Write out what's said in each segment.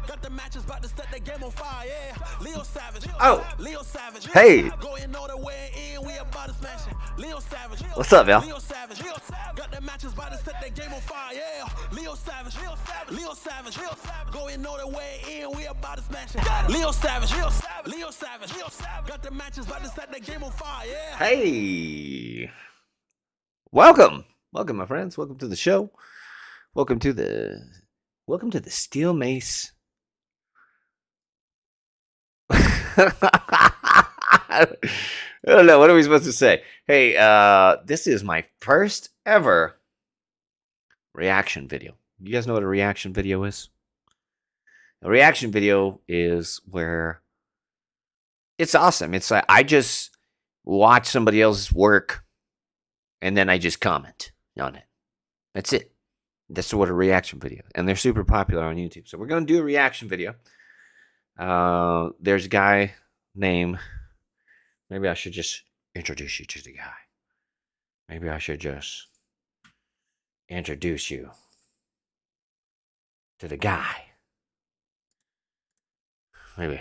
Got the matches about to set the game on fire, yeah. Leo Savage. Oh. Leo Savage. Hey. Going all the way in, we about to smash it. Leo Savage. What's up, y'all? Leo Savage. Got the matches about to set the game on fire, yeah. Leo Savage. Leo Savage. Going all the way in, we about to smash it. Leo Savage. Leo Savage. Got the matches about to set the game on fire, yeah. Hey. Welcome, my friends. Welcome to the show. Welcome to the Steel Mace. I don't know. What are we supposed to say? Hey, this is my first ever reaction video. You guys know what a reaction video is? A reaction video is where it's awesome. It's like I just watch somebody else's work and then I just comment on it. That's it. That's what a reaction video is. And they're super popular on YouTube. So we're going to do a reaction video. There's a guy named... Maybe I should just introduce you to the guy. Maybe I should just introduce you to the guy. Maybe.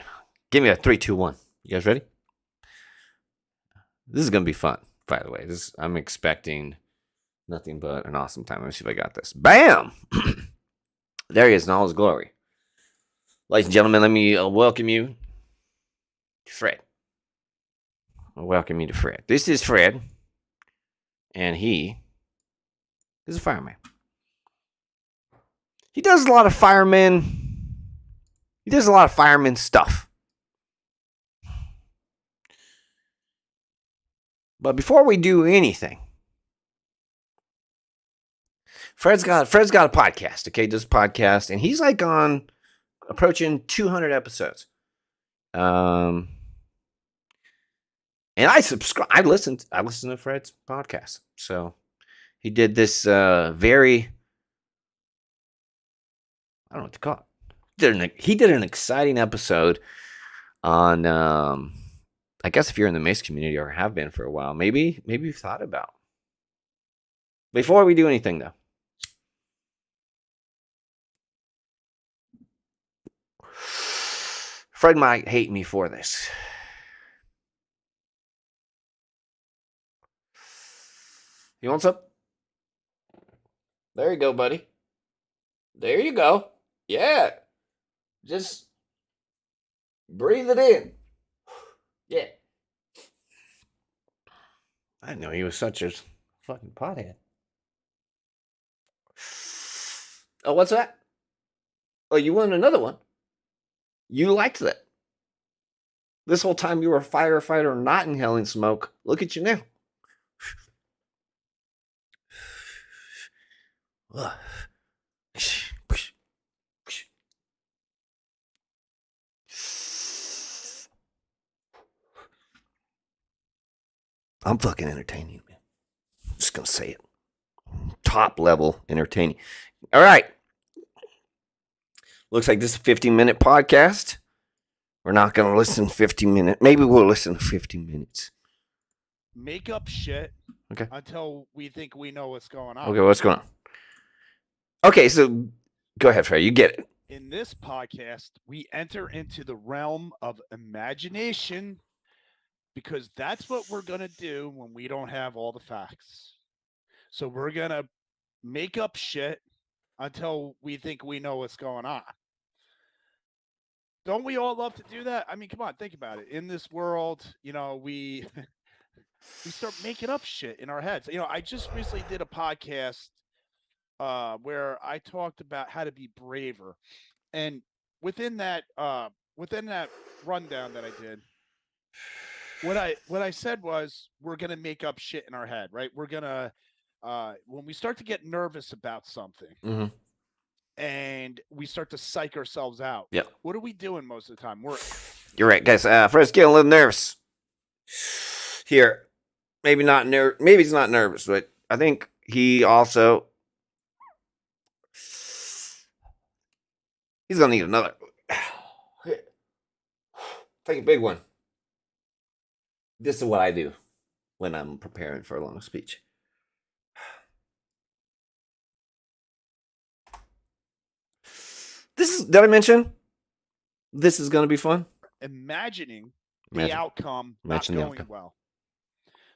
Give me a 3, 2, 1. You guys ready? This is going to be fun, by the way. I'm expecting nothing but an awesome time. Let me see if I got this. Bam! There he is in all his glory. Ladies and gentlemen, let me welcome you to Fred. Welcome you to Fred. This is Fred, and he is a fireman. He does a lot of fireman stuff. But before we do anything, Fred's got a podcast. Okay, does a podcast, and he's like on approaching 200 episodes. And I subscribe. I listened to Fred's podcast. So he did this very, I don't know what to call it. He did an exciting episode on, I guess if you're in the Mace community or have been for a while, maybe you've thought about. Before we do anything though, Fred might hate me for this. You want some? There you go, buddy. There you go. Yeah. Just breathe it in. Yeah. I didn't know he was such a fucking pothead. Oh, what's that? Oh, you want another one? You liked that. This whole time you were a firefighter not inhaling smoke. Look at you now. I'm fucking entertaining, man. I'm just gonna say it. Top level entertaining. All right. Looks like this is a 50-minute podcast. We're not gonna listen 50 minutes. Maybe we'll listen 50 minutes. Make up shit. Okay. Until we think we know what's going on. Okay, what's going on? Okay, so go ahead, Fred. You get it. In this podcast, we enter into the realm of imagination because that's what we're going to do when we don't have all the facts. So we're going to make up shit until we think we know what's going on. Don't we all love to do that? I mean, come on, think about it. In this world, we start making up shit in our heads. I just recently did a podcast where I talked about how to be braver, and within that rundown that I did, what I said was we're gonna make up shit in our head, right? We're gonna when we start to get nervous about something, Mm-hmm. and we start to psych ourselves out. Yeah. What are we doing most of the time? You're right, guys. Fred's getting a little nervous here. Maybe he's not nervous, but I think he also. He's going to need another. Take a big one. This is what I do when I'm preparing for a long speech. Did I mention this is going to be fun? Imagining the Imagine. outcome Imagine the not going outcome. well.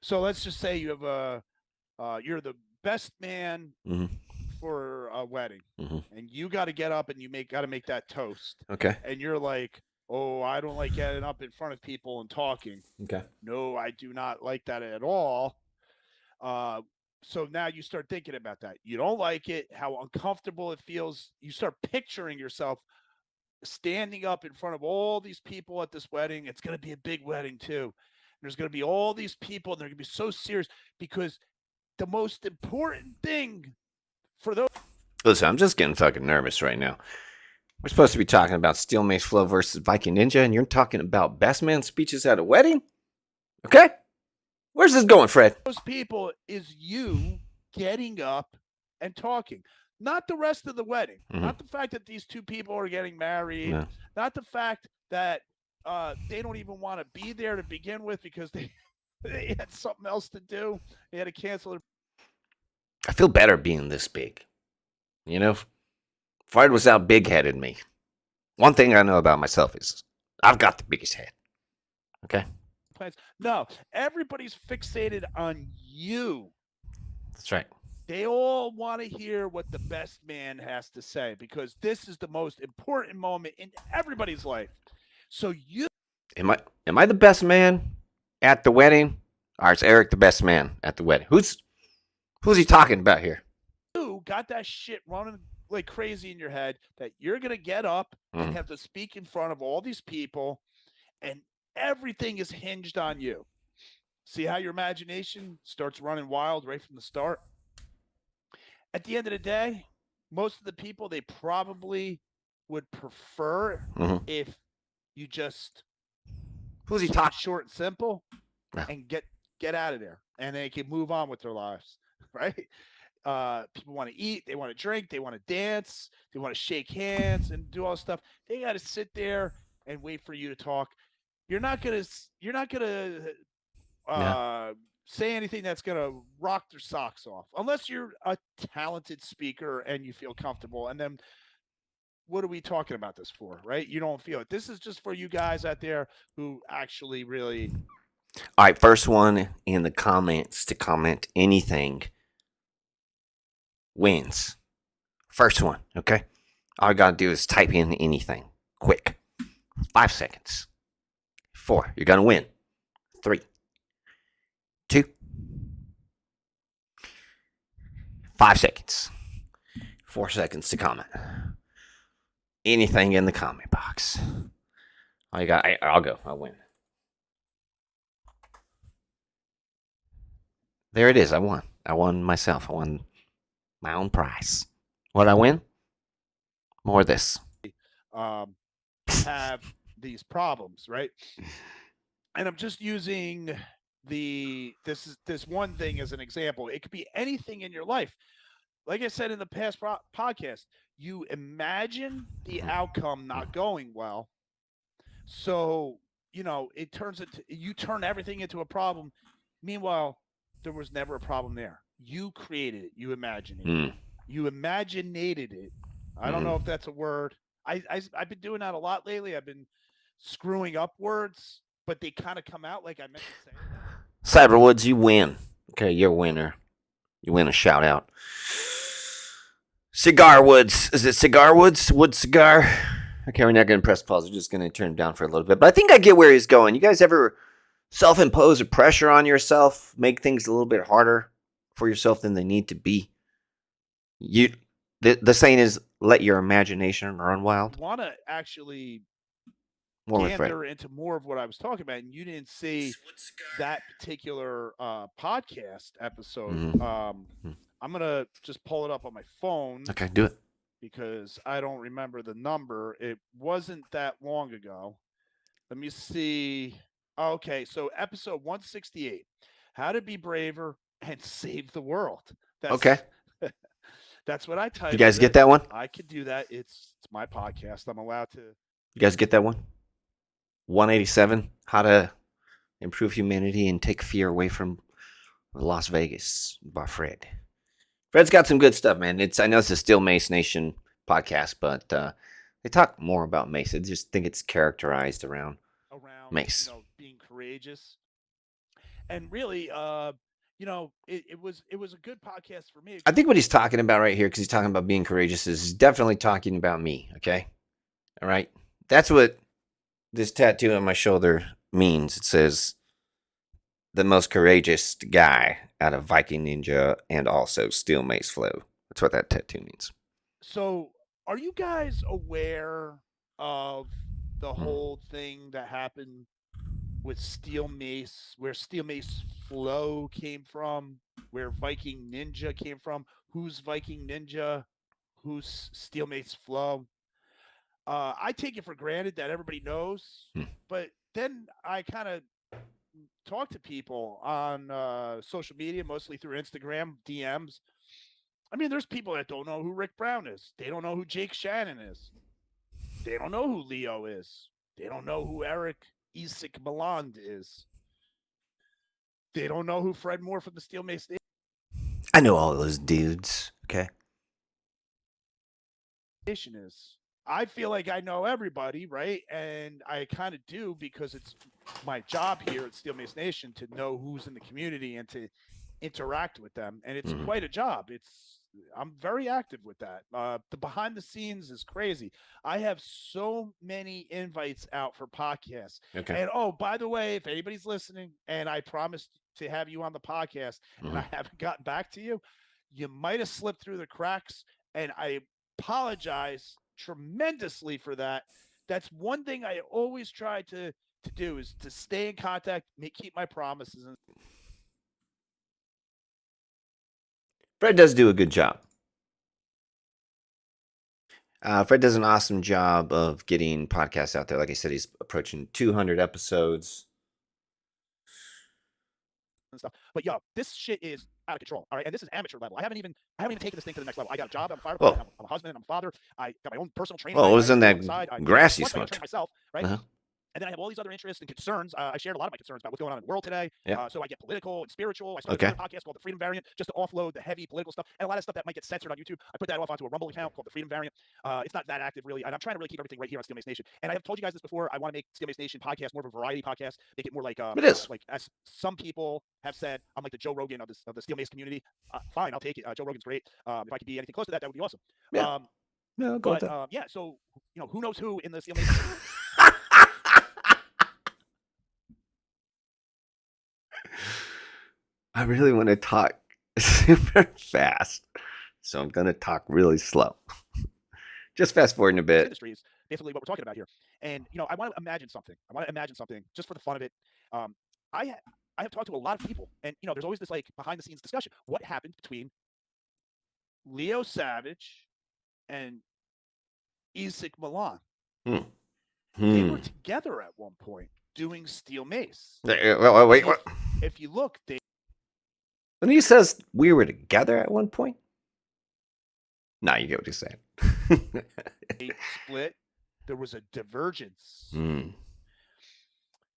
So let's just say you have you're the best man Mhm. for a wedding, Mhm. and you got to get up and you got to make that toast. Okay. And you're like, oh, I don't like getting up in front of people and talking. Okay. No, I do not like that at all. So now you start thinking about that. You don't like it, how uncomfortable it feels. You start picturing yourself standing up in front of all these people at this wedding. It's going to be a big wedding, too. There's going to be all these people, and they're going to be so serious because the most important thing for those. Listen, I'm just getting fucking nervous right now. We're supposed to be talking about Steel Mace Flow versus Viking Ninja, and you're talking about best man speeches at a wedding? Okay? Where's this going, Fred? Those people is you getting up and talking, not the rest of the wedding, not the fact that these two people are getting married, not the fact that they don't even want to be there to begin with because they had something else to do. They had to cancel their. I feel better being this big. You know, Fred was out big-headed me. One thing I know about myself is I've got the biggest head. Okay? Plans. No, everybody's fixated on you. That's right. They all want to hear what the best man has to say because this is the most important moment in everybody's life. So you Am I the best man at the wedding? Or is Eric the best man at the wedding? Who's he talking about here? got that shit running like crazy in your head that you're going to get up and have to speak in front of all these people and everything is hinged on you. See how your imagination starts running wild right from the start? At the end of the day, most of the people, they probably would prefer if you just Who's he talking? Short and simple and get out of there and they can move on with their lives, right? People want to eat, they want to drink, they want to dance, they want to shake hands and do all this stuff. They got to sit there and wait for you to talk. You're not gonna say anything that's gonna rock their socks off unless you're a talented speaker and you feel comfortable. And then what are we talking about this for, right? You don't feel it. This is just for you guys out there who actually really. All right, first one in the comments to comment anything wins. First one, okay? All I gotta do is type in anything. Quick. 5 seconds. 4. You're gonna win. 3. 2. 5 seconds. 4 seconds to comment. Anything in the comment box. All you got, I'll go. I'll win. There it is. I won. I won myself. I won my own prize. What I win? More of this. Have these problems, right? And I'm just using this one thing as an example. It could be anything in your life. Like I said in the past podcast, you imagine the outcome not going well. So, it turns into you turn everything into a problem. Meanwhile, there was never a problem there. You created it. You imagined it. You imaginated it. I don't know if that's a word. I've been doing that a lot lately. I've been screwing up words, but they kind of come out like I meant to say. Cyberwoods, you win. Okay, you're a winner. You win a shout out. Cigar Woods. Is it Cigar Woods? Wood Cigar? Okay, we're not going to press pause. We're just going to turn it down for a little bit. But I think I get where he's going. You guys ever self-impose a pressure on yourself? Make things a little bit harder for yourself than they need to be? The saying is, let your imagination run wild. I want to actually more gander into more of what I was talking about, and you didn't see that particular podcast episode. I'm going to just pull it up on my phone. Okay, do it. Because I don't remember the number. It wasn't that long ago. Let me see. Okay, so episode 168, How to Be Braver and Save the World. Okay. That's what I typed. You guys get that one? I could do that. It's my podcast. I'm allowed to. You guys get that one? 187, How to Improve Humanity and Take Fear Away from Las Vegas by Fred. Fred's got some good stuff, man. I know it's a Steel Mace Nation podcast, but They talk more about Mace. I just think it's characterized around Mace. being courageous. And really, it was a good podcast for me. I think what he's talking about right here, because he's talking about being courageous, is he's definitely talking about me. Okay, all right. That's what this tattoo on my shoulder means. It says the most courageous guy out of Viking Ninja and also Steel Mace Flow. That's what that tattoo means. So, are you guys aware of the whole thing that happened with Steel Mace, where Steel Mace Flow came from, where Viking Ninja came from? Who's Viking Ninja? Who's Steel Mace Flow? I take it for granted that everybody knows, but then I kind of talk to people on social media, mostly through Instagram DMs. I mean, there's people that don't know who Rick Brown is. They don't know who Jake Shannon is. They don't know who Leo is. They don't know who Eric Isak Maland is. They don't know who Fred Moore from the Steel Mace I know all those dudes. Okay. Nation is. I feel like I know everybody, right? And I kind of do because it's my job here at Steel Mace Nation to know who's in the community and to interact with them. And it's quite a job. I'm very active with that. The behind the scenes is crazy. I have so many invites out for podcasts. Okay. And oh, by the way, if anybody's listening, and I promised to have you on the podcast, and I haven't gotten back to you, you might have slipped through the cracks, and I apologize tremendously for that. That's one thing I always try to do is to stay in contact, keep my promises. Fred does do a good job. Fred does an awesome job of getting podcasts out there. Like I said, he's approaching 200 episodes. And stuff. But yo, this shit is out of control. All right, and this is amateur level. I haven't even taken this thing to the next level. I got a job. I'm a firefighter. I'm a husband. I'm a father. I got my own personal training. Well, it was in that grassy smoke. smoked Myself, right? And then I have all these other interests and concerns. I shared a lot of my concerns about what's going on in the world today. Yeah. So I get political and spiritual. I started a podcast called The Freedom Variant just to offload the heavy political stuff and a lot of stuff that might get censored on YouTube. I put that off onto a Rumble account called The Freedom Variant. It's not that active really, and I'm trying to really keep everything right here on Steel Mace Nation. And I have told you guys this before. I want to make Steel Mace Nation podcast more of a variety podcast. Make it more like it is. Like as some people have said, I'm like the Joe Rogan of the Steel Mace community. Fine, I'll take it. Joe Rogan's great. If I could be anything close to that, that would be awesome. Yeah. No, go but yeah. So who knows who in the Steel Mace? I really want to talk super fast, so I'm going to talk really slow. Just fast forwarding a bit. Industry is basically what we're talking about here. And, I want to imagine something. Just for the fun of it. I have talked to a lot of people, and, there's always this, like, behind-the-scenes discussion. What happened between Leo Savage and Isak Maland? They were together at one point doing Steel Mace. Wait. If you look, when he says we were together at one point, nah, you get what he's saying. They split. There was a divergence, and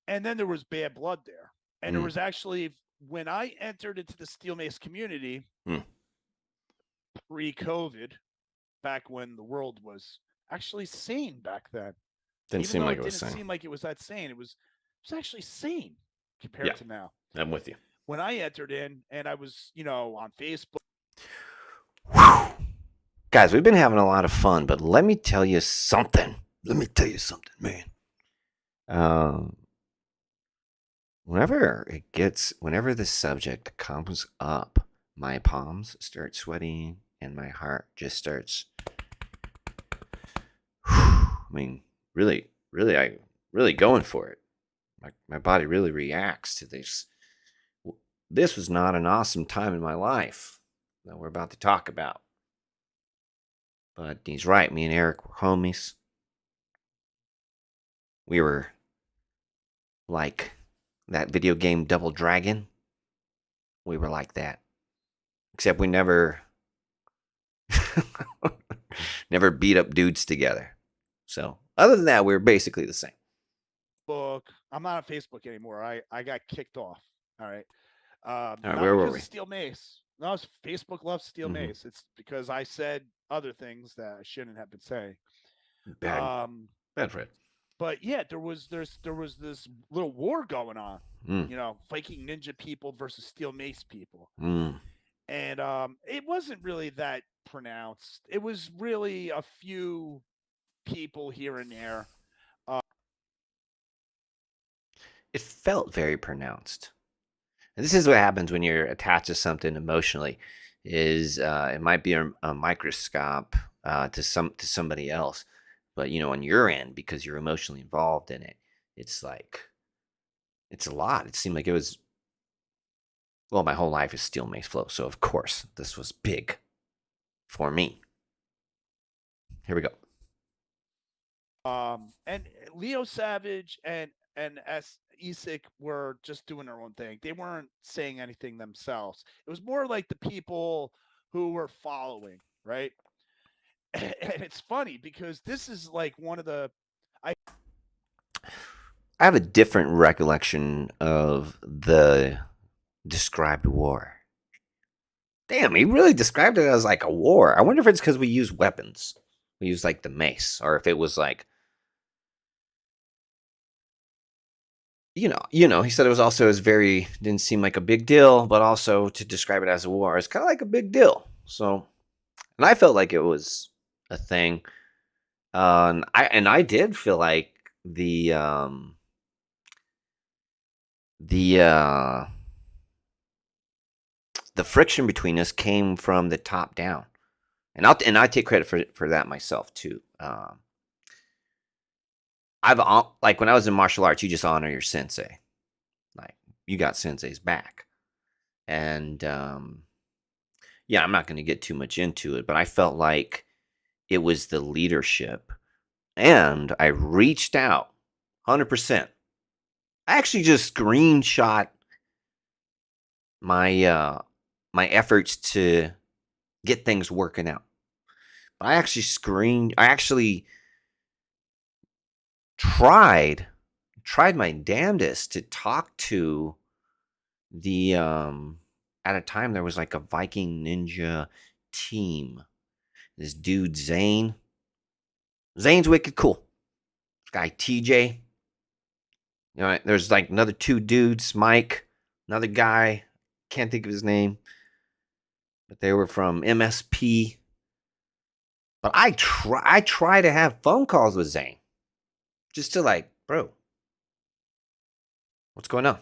then there was bad blood there. And there was actually, when I entered into the Steel Mace community pre-COVID, back when the world was actually sane back then. Didn't seem like it was sane. Didn't seem like it was that sane. It was actually sane compared to now. I'm with you. When I entered in and I was, on Facebook. Guys, we've been having a lot of fun, but let me tell you something. Man. Whenever the subject comes up, my palms start sweating and my heart just starts. I mean, really going for it. My body really reacts to this. This was not an awesome time in my life that we're about to talk about. But he's right. Me and Eric were homies. We were like that video game Double Dragon. We were like that. Except we never beat up dudes together. So, other than that, we were basically the same. I'm not on Facebook anymore. I got kicked off. All right. All right, where were we? Steel Mace. No, Facebook loves Steel Mace. It's because I said other things that I shouldn't have been saying. Bad, Um, bad for it. but yeah, there was this little war going on. Mm, Viking ninja people versus steel mace people, mm. and it wasn't really that pronounced. It was really a few people here and there. It felt very pronounced. And this is what happens when you're attached to something emotionally. Is it might be a microscope to somebody else, but on your end, because you're emotionally involved in it, it's like it's a lot. It seemed like it was. Well, my whole life is steel mace flow, so of course this was big for me. Here we go. And Leo Savage and S. Isak were just doing their own thing. They weren't saying anything themselves. It was more like the people who were following, right? And it's funny because this is like one of the I have a different recollection of the described war. Damn, he really described it as like a war. I wonder if it's because we use weapons. We use like the mace, or if it was like, he said it was also as very didn't seem like a big deal, but also to describe it as a war is kind of like a big deal. So, and I felt like it was a thing. And I did feel like the the friction between us came from the top down, and I take credit for that myself too. Like when I was in martial arts, you just honor your sensei, like you got sensei's back, and yeah, I'm not going to get too much into it, but I felt like it was the leadership, and I reached out 100%. I actually just screenshot my efforts to get things working out. I actually tried my damnedest to talk to the at a time there was like a Viking ninja team. This dude Zane's wicked cool. This guy TJ. There's like another two dudes, Mike, another guy, can't think of his name, but they were from MSP. But I try to have phone calls with Zane, just to like, bro, what's going on?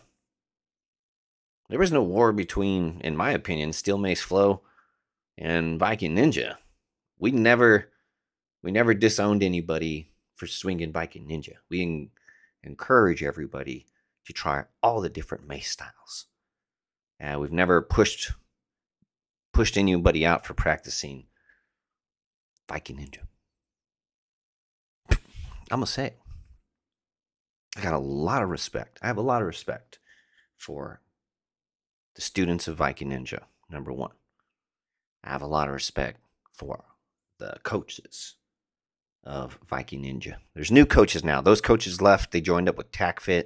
There was no war between, in my opinion, Steel Mace Flow and Viking Ninja. We never disowned anybody for swinging Viking Ninja. We encourage everybody to try all the different mace styles. We've never pushed anybody out for practicing Viking Ninja. I'm gonna say it. I got a lot of respect. I have a lot of respect for the students of Viking Ninja. Number one, I have a lot of respect for the coaches of Viking Ninja. There's new coaches now. Those coaches left. They joined up with TacFit,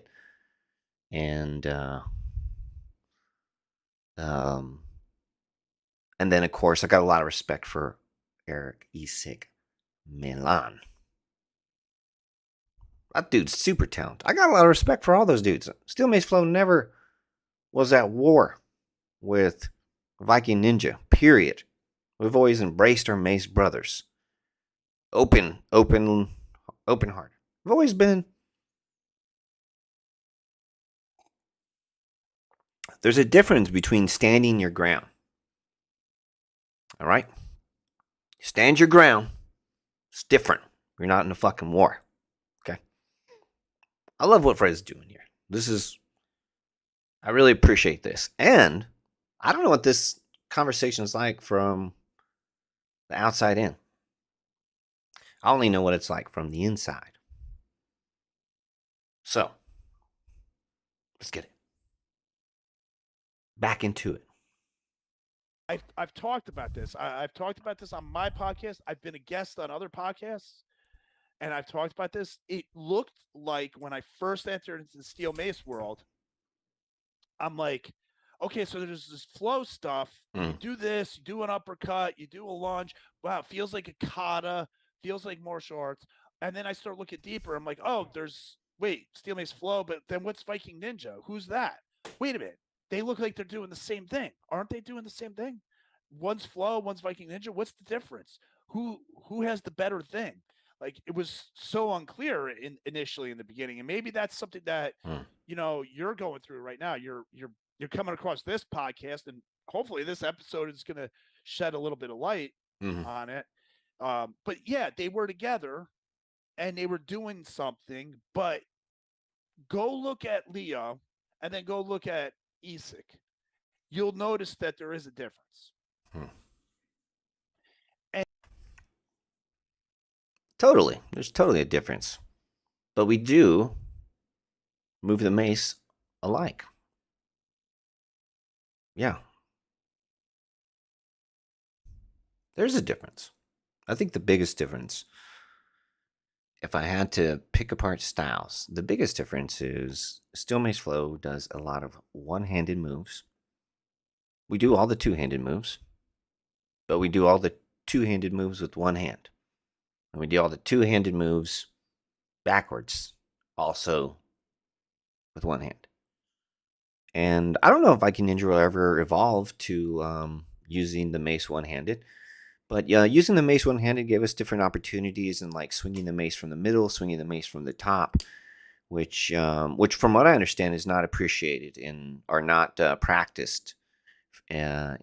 and and then of course I got a lot of respect for Eric Isak Milan. That dude's super talented. I got a lot of respect for all those dudes. Steel Mace Flow never was at war with Viking Ninja. Period. We've always embraced our Mace brothers. Open heart. We've always been. There's a difference between standing your ground. All right? Stand your ground. It's different. You're not in a fucking war. Okay? I love what Fred's doing here. I really appreciate this. And I don't know what this conversation is like from the outside in. I only know what it's like from the inside. So, let's get it. Back into it. I've talked about this. I've talked about this on my podcast. I've been a guest on other podcasts, and I've talked about this. It looked like when I first entered into the steel mace world, I'm like, okay, so there's this flow stuff. You do this, you do an uppercut, you do a lunge. Wow, it feels like a kata, feels like martial arts. And then I start looking deeper. I'm like, oh, there's wait, Steel Mace Flow, but then what's Viking Ninja? Who's that? Wait a minute. They look like they're doing the same thing. Aren't they doing the same thing? One's Flow, one's Viking Ninja. What's the difference? Who has the better thing? Like it was so unclear initially in the beginning, and maybe that's something that Hmm. you're going through right now. You're coming across this podcast, and hopefully this episode is going to shed a little bit of light Mhm. on it. But yeah, they were together and they were doing something, but go look at Leo and then go look at Isak. You'll notice that there is a difference. Hmm. And Totally. There's totally a difference. But we do move the mace alike. Yeah. There's a difference. I think the biggest difference, if I had to pick apart styles, the biggest difference is Steel Mace Flow does a lot of one-handed moves. We do all the two-handed moves, but we do all the two-handed moves with one hand. And we do all the two-handed moves backwards, also with one hand. And I don't know if Viking Ninja will ever evolve to using the mace one-handed. But yeah, using the mace one-handed gave us different opportunities, and like swinging the mace from the middle, swinging the mace from the top, which from what I understand is not appreciated in or not practiced in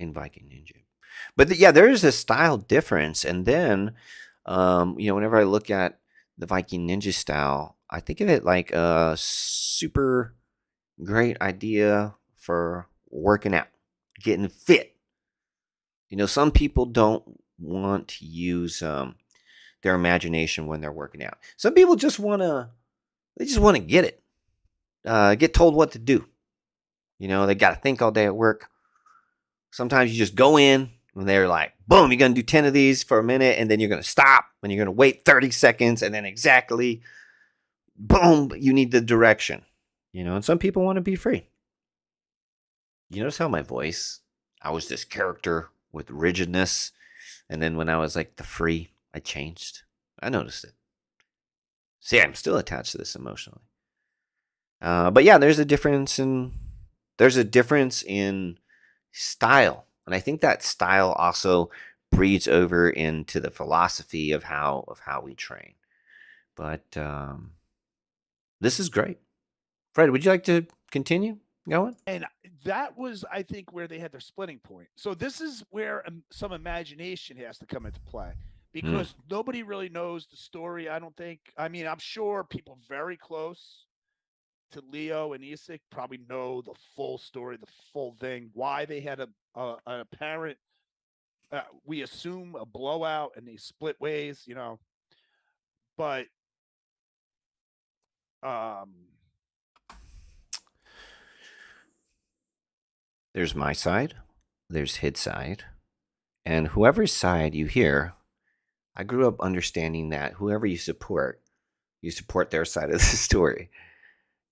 Viking Ninja. But yeah, there is a style difference, and then whenever I look at the Viking Ninja style, I think of it like a super great idea for working out, getting fit. Some people don't want to use their imagination when they're working out. Some people just they just want to get it, get told what to do. They got to think all day at work. Sometimes you just go in and they're like, boom, you're going to do 10 of these for a minute, and then you're going to stop, and you're going to wait 30 seconds, and then exactly, boom, you need the direction. And some people want to be free. You notice how my voice, I was this character with rigidness, and then when I was like the free, I changed. I noticed it. See, I'm still attached to this emotionally. But yeah, there's a difference in style, and I think that style also breeds over into the philosophy of how we train. But this is great. Fred, would you like to continue going? and that was, I think, where they had their splitting point. So this is where some imagination has to come into play Mm. because nobody really knows the story. I don't think. I mean, I'm sure people very close to Leo and Isak probably know the full story, the full thing, why they had an apparent, we assume a blowout and they split ways, but um, There's my side, there's his side, and whoever's side you hear, I grew up understanding that whoever you support their side of the story.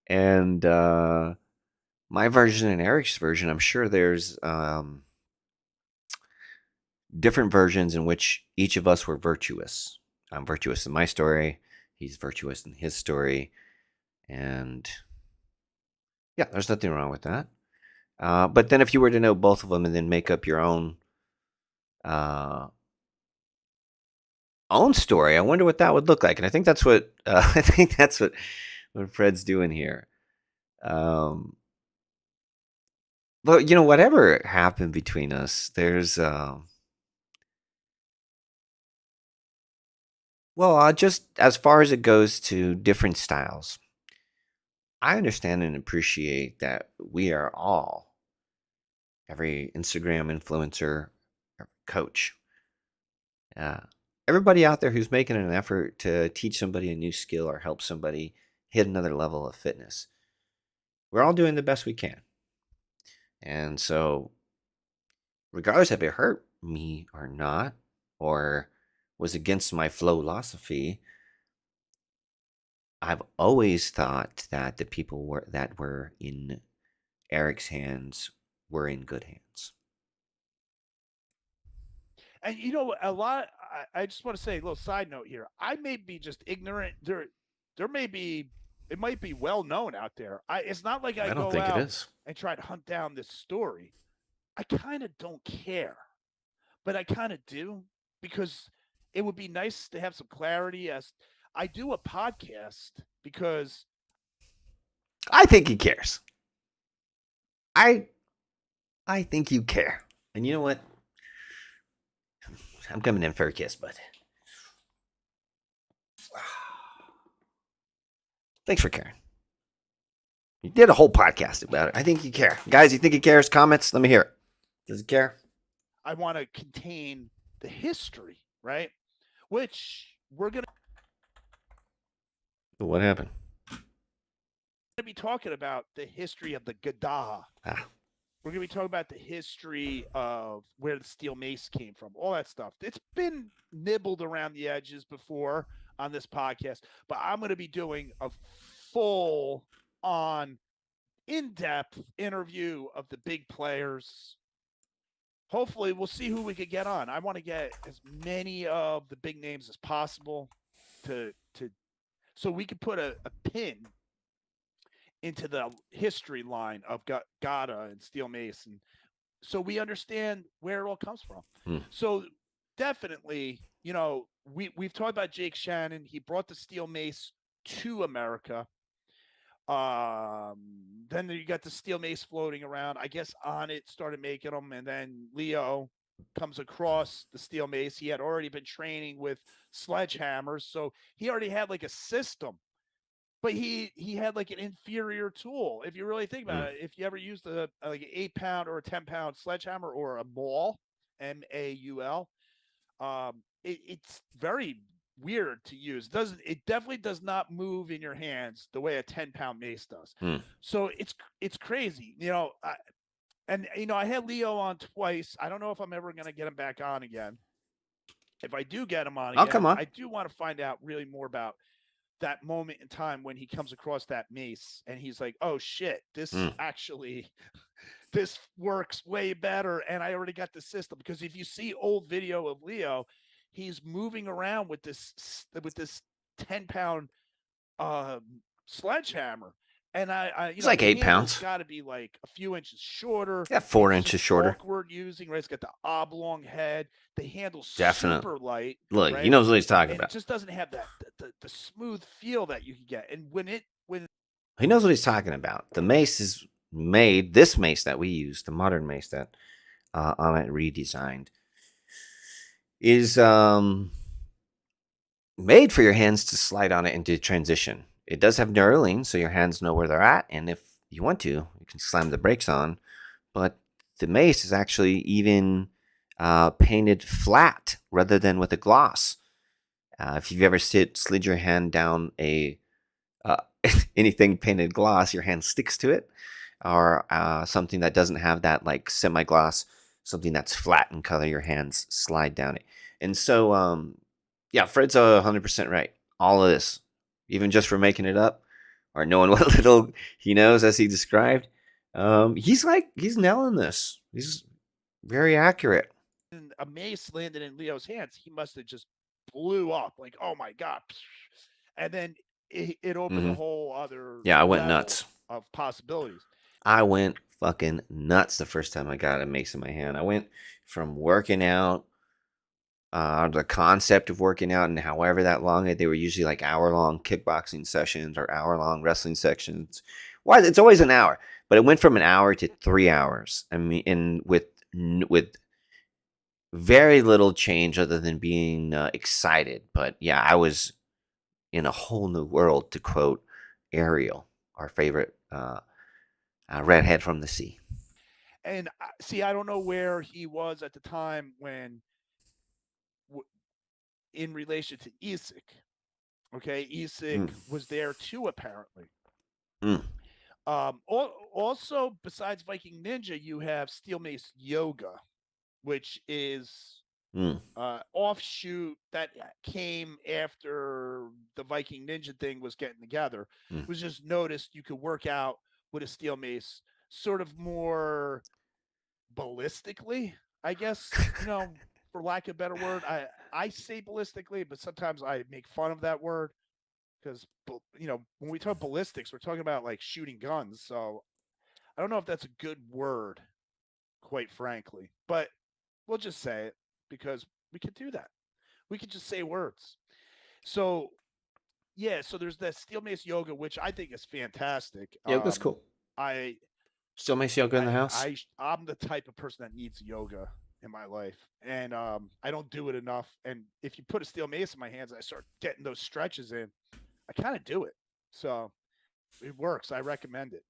And my version and Eric's version, I'm sure there's different versions in which each of us were virtuous. I'm virtuous in my story, he's virtuous in his story, and yeah, there's nothing wrong with that. But then if you were to know both of them and then make up your uh, own story, I wonder what that would look like. And I think that's what I think that's what Fred's doing here. But whatever happened between us, there's just as far as it goes to different styles, I understand and appreciate that we are all, every Instagram influencer, coach, uh, everybody out there who's making an effort to teach somebody a new skill or help somebody hit another level of fitness. We're all doing the best we can. And so, regardless if it hurt me or not, or was against my philosophy, I've always thought that the people that were in Eric's hands were in good hands. And you know, a lot. I just want to say a little side note here. I may be just ignorant. There may be. It might be well known out there. It's not like I I don't go think it out is. and try to hunt down this story. I kind of don't care, but I kind of do because it would be nice to have some clarity. As I do a podcast because I think he cares. I I think you care. And you know what? I'm coming in for a kiss, but thanks for caring. You did a whole podcast about it. I think you care. Guys, you think he cares? Comments? Let me hear it. Does he care? I want to contain the history, right? Which we're going What happened? to be talking about the history of the Gadaha. Ah. We're going to be talking about the history of where the steel mace came from, all that stuff. It's been nibbled around the edges before on this podcast, but I'm going to be doing a full on in-depth interview of the big players. Hopefully we'll see who we could get on. I want to get as many of the big names as possible to so we could put a pin into the history line of Gada and Steel Mace, and so we understand where it all comes from. So definitely, you know, we've talked about Jake Shannon. He brought the Steel Mace to America. Then you got the steel mace floating around. I guess on it started making them, and then Leo comes across the steel mace. He had already been training with sledgehammers, so he already had like a system. But he had like an inferior tool. If you really think about it, if you ever used like an 8-pound or a 10-pound sledgehammer or a maul, MAUL, it's very weird to use. It definitely does not move in your hands the way a 10-pound mace does. So it's crazy, you know. I had Leo on twice. I don't know if I'm ever going to get him back on again. If I do get him on again, come on. I do want to find out really more about that moment in time when he comes across that mace and he's like, oh shit, this actually this works way better, and I already got the system. Because if you see old video of Leo, he's moving around with this 10-pound sledgehammer, and it's like 8 pounds. Got to be like a few inches shorter. Yeah, 4 inches shorter. Awkward using, right? It's got the oblong head. The handle's Definitely super light. Look, right? he knows what he's talking and about. It just doesn't have that the smooth feel that you can get. And when he knows what he's talking about. The mace is made. This mace that we use, the modern mace that Amit redesigned, is made for your hands to slide on it into transition. It does have knurling, so your hands know where they're at, and if you want to, you can slam the brakes on. But the mace is actually even painted flat rather than with a gloss. If you've ever slid your hand down a anything painted gloss, your hand sticks to it, or something that doesn't have that like semi-gloss, something that's flat in color, your hands slide down it. And so, yeah, Fred's 100% right. All of this, even just for making it up or knowing what little he knows as he described, he's nailing this. He's very accurate. a mace landed in Leo's hands, he must have just blew up like, oh my god, and then it opened a whole other I went nuts of possibilities. I went fucking nuts the first time I got a mace in my hand. I went from working out, the concept of working out, and however that long they were usually like hour-long kickboxing sessions or hour-long wrestling sessions. Why? It's always an hour, but it went from an hour to 3 hours. I mean, and with very little change other than being excited. But yeah, I was in a whole new world, to quote Ariel, our favorite redhead from the sea. And see, I don't know where he was at the time when, in relation to Isik. Okay, Isik was there too, apparently. Also, besides Viking Ninja, you have Steel Mace Yoga, which is offshoot that came after the Viking Ninja thing was getting together. It was just noticed you could work out with a steel mace sort of more ballistically, I guess, for lack of a better word. I say ballistically, but sometimes I make fun of that word because when we talk ballistics, we're talking about like shooting guns. So I don't know if that's a good word, quite frankly, but we'll just say it because we can do that. We can just say words. So yeah, so there's that steel mace yoga, which I think is fantastic. Yoga's cool. I Still makes yoga in the I house. I'm the type of person that needs yoga in my life, and I don't do it enough. And if you put a steel mace in my hands, and I start getting those stretches in. I kind of do it, so it works. I recommend it,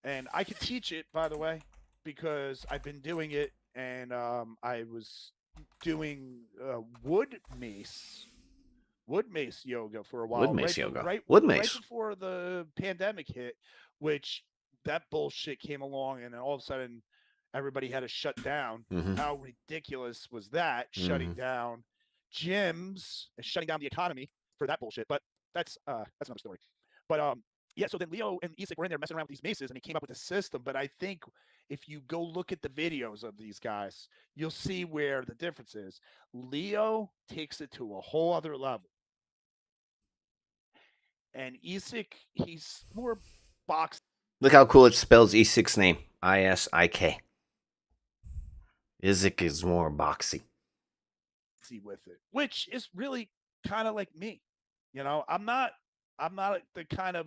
and I could teach it, by the way, because I've been doing it, and I was doing wood mace yoga for a Wood while, mace yoga. right Wood right mace. before the pandemic hit, which that bullshit came along, and then all of a sudden everybody had to shut down. Mm-hmm. How ridiculous was that? Shutting down gyms and shutting down the economy for that bullshit. But that's another story. But yeah, so then Leo and Isak were in there messing around with these maces, and he came up with a system. But I think if you go look at the videos of these guys, you'll see where the difference is. Leo takes it to a whole other level. And Isak, he's more boxy Look how cool it spells Isak's name. Isik. Isaac is more boxy. with it, which is really kind of like me. I'm not the kind of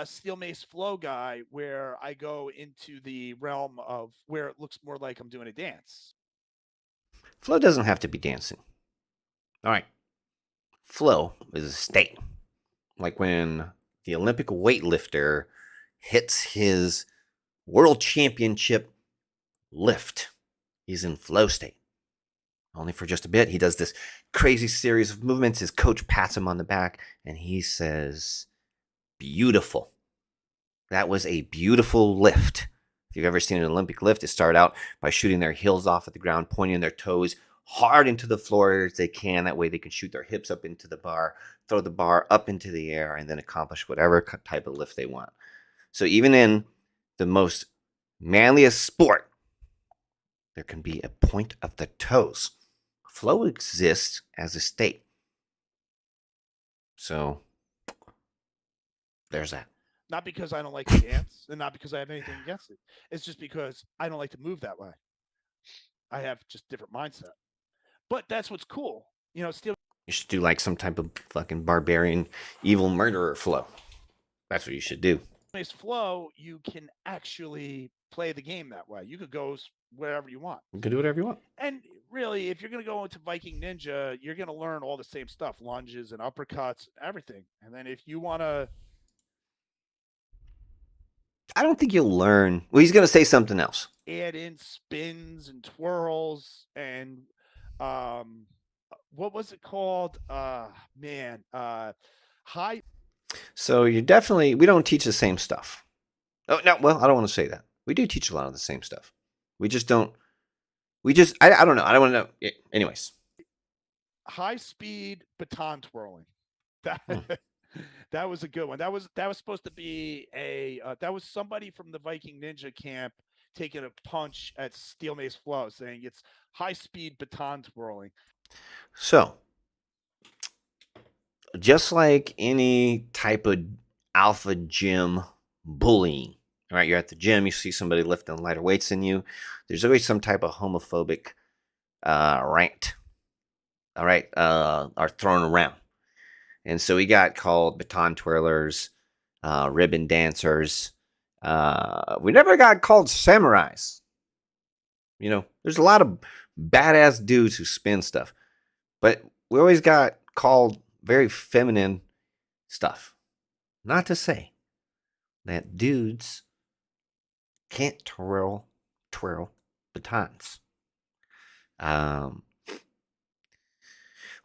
steel mace flow guy where I go into the realm of where it looks more like I'm doing a dance. Flow doesn't have to be dancing. All right. Flow is a state. Like when the Olympic weightlifter hits his world championship lift, he's in flow state. Only for just a bit. He does this crazy series of movements. His coach pats him on the back and he says, beautiful. That was a beautiful lift. If you've ever seen an Olympic lift, it started out by shooting their heels off at the ground, pointing their toes hard into the floor as they can. That way they can shoot their hips up into the bar, throw the bar up into the air, and then accomplish whatever type of lift they want. So even in the most manliest sport, there can be a point of the toes. Flow exists as a state. So there's that. Not because I don't like to dance and not because I have anything against it. It's just because I don't like to move that way. I have just different mindset. But that's what's cool. Steel You should do like some type of fucking barbarian, evil murderer flow. That's what you should do. mace flow, you can actually play the game that way. You could go wherever you want. You can do whatever you want. And really, if you're going to go into Viking Ninja, you're going to learn all the same stuff, lunges and uppercuts, everything. And then if you want to... I don't think you'll learn. Well, he's going to say something else. Add in spins and twirls and what was it called? High. So we don't teach the same stuff. Oh, no, well, I don't want to say that. We do teach a lot of the same stuff. We just don't. I don't know. I don't want to know. Anyways. High speed baton twirling. That was a good one. That was supposed to be that was somebody from the Viking Ninja camp taking a punch at Steel Mace Flow, saying it's high speed baton twirling. So, just like any type of alpha gym bullying, all right, you're at the gym, you see somebody lifting lighter weights than you, there's always some type of homophobic rant, all right, are thrown around. And so we got called baton twirlers, ribbon dancers. We never got called samurais. There's a lot of badass dudes who spin stuff. But we always got called very feminine stuff. Not to say that dudes can't twirl batons.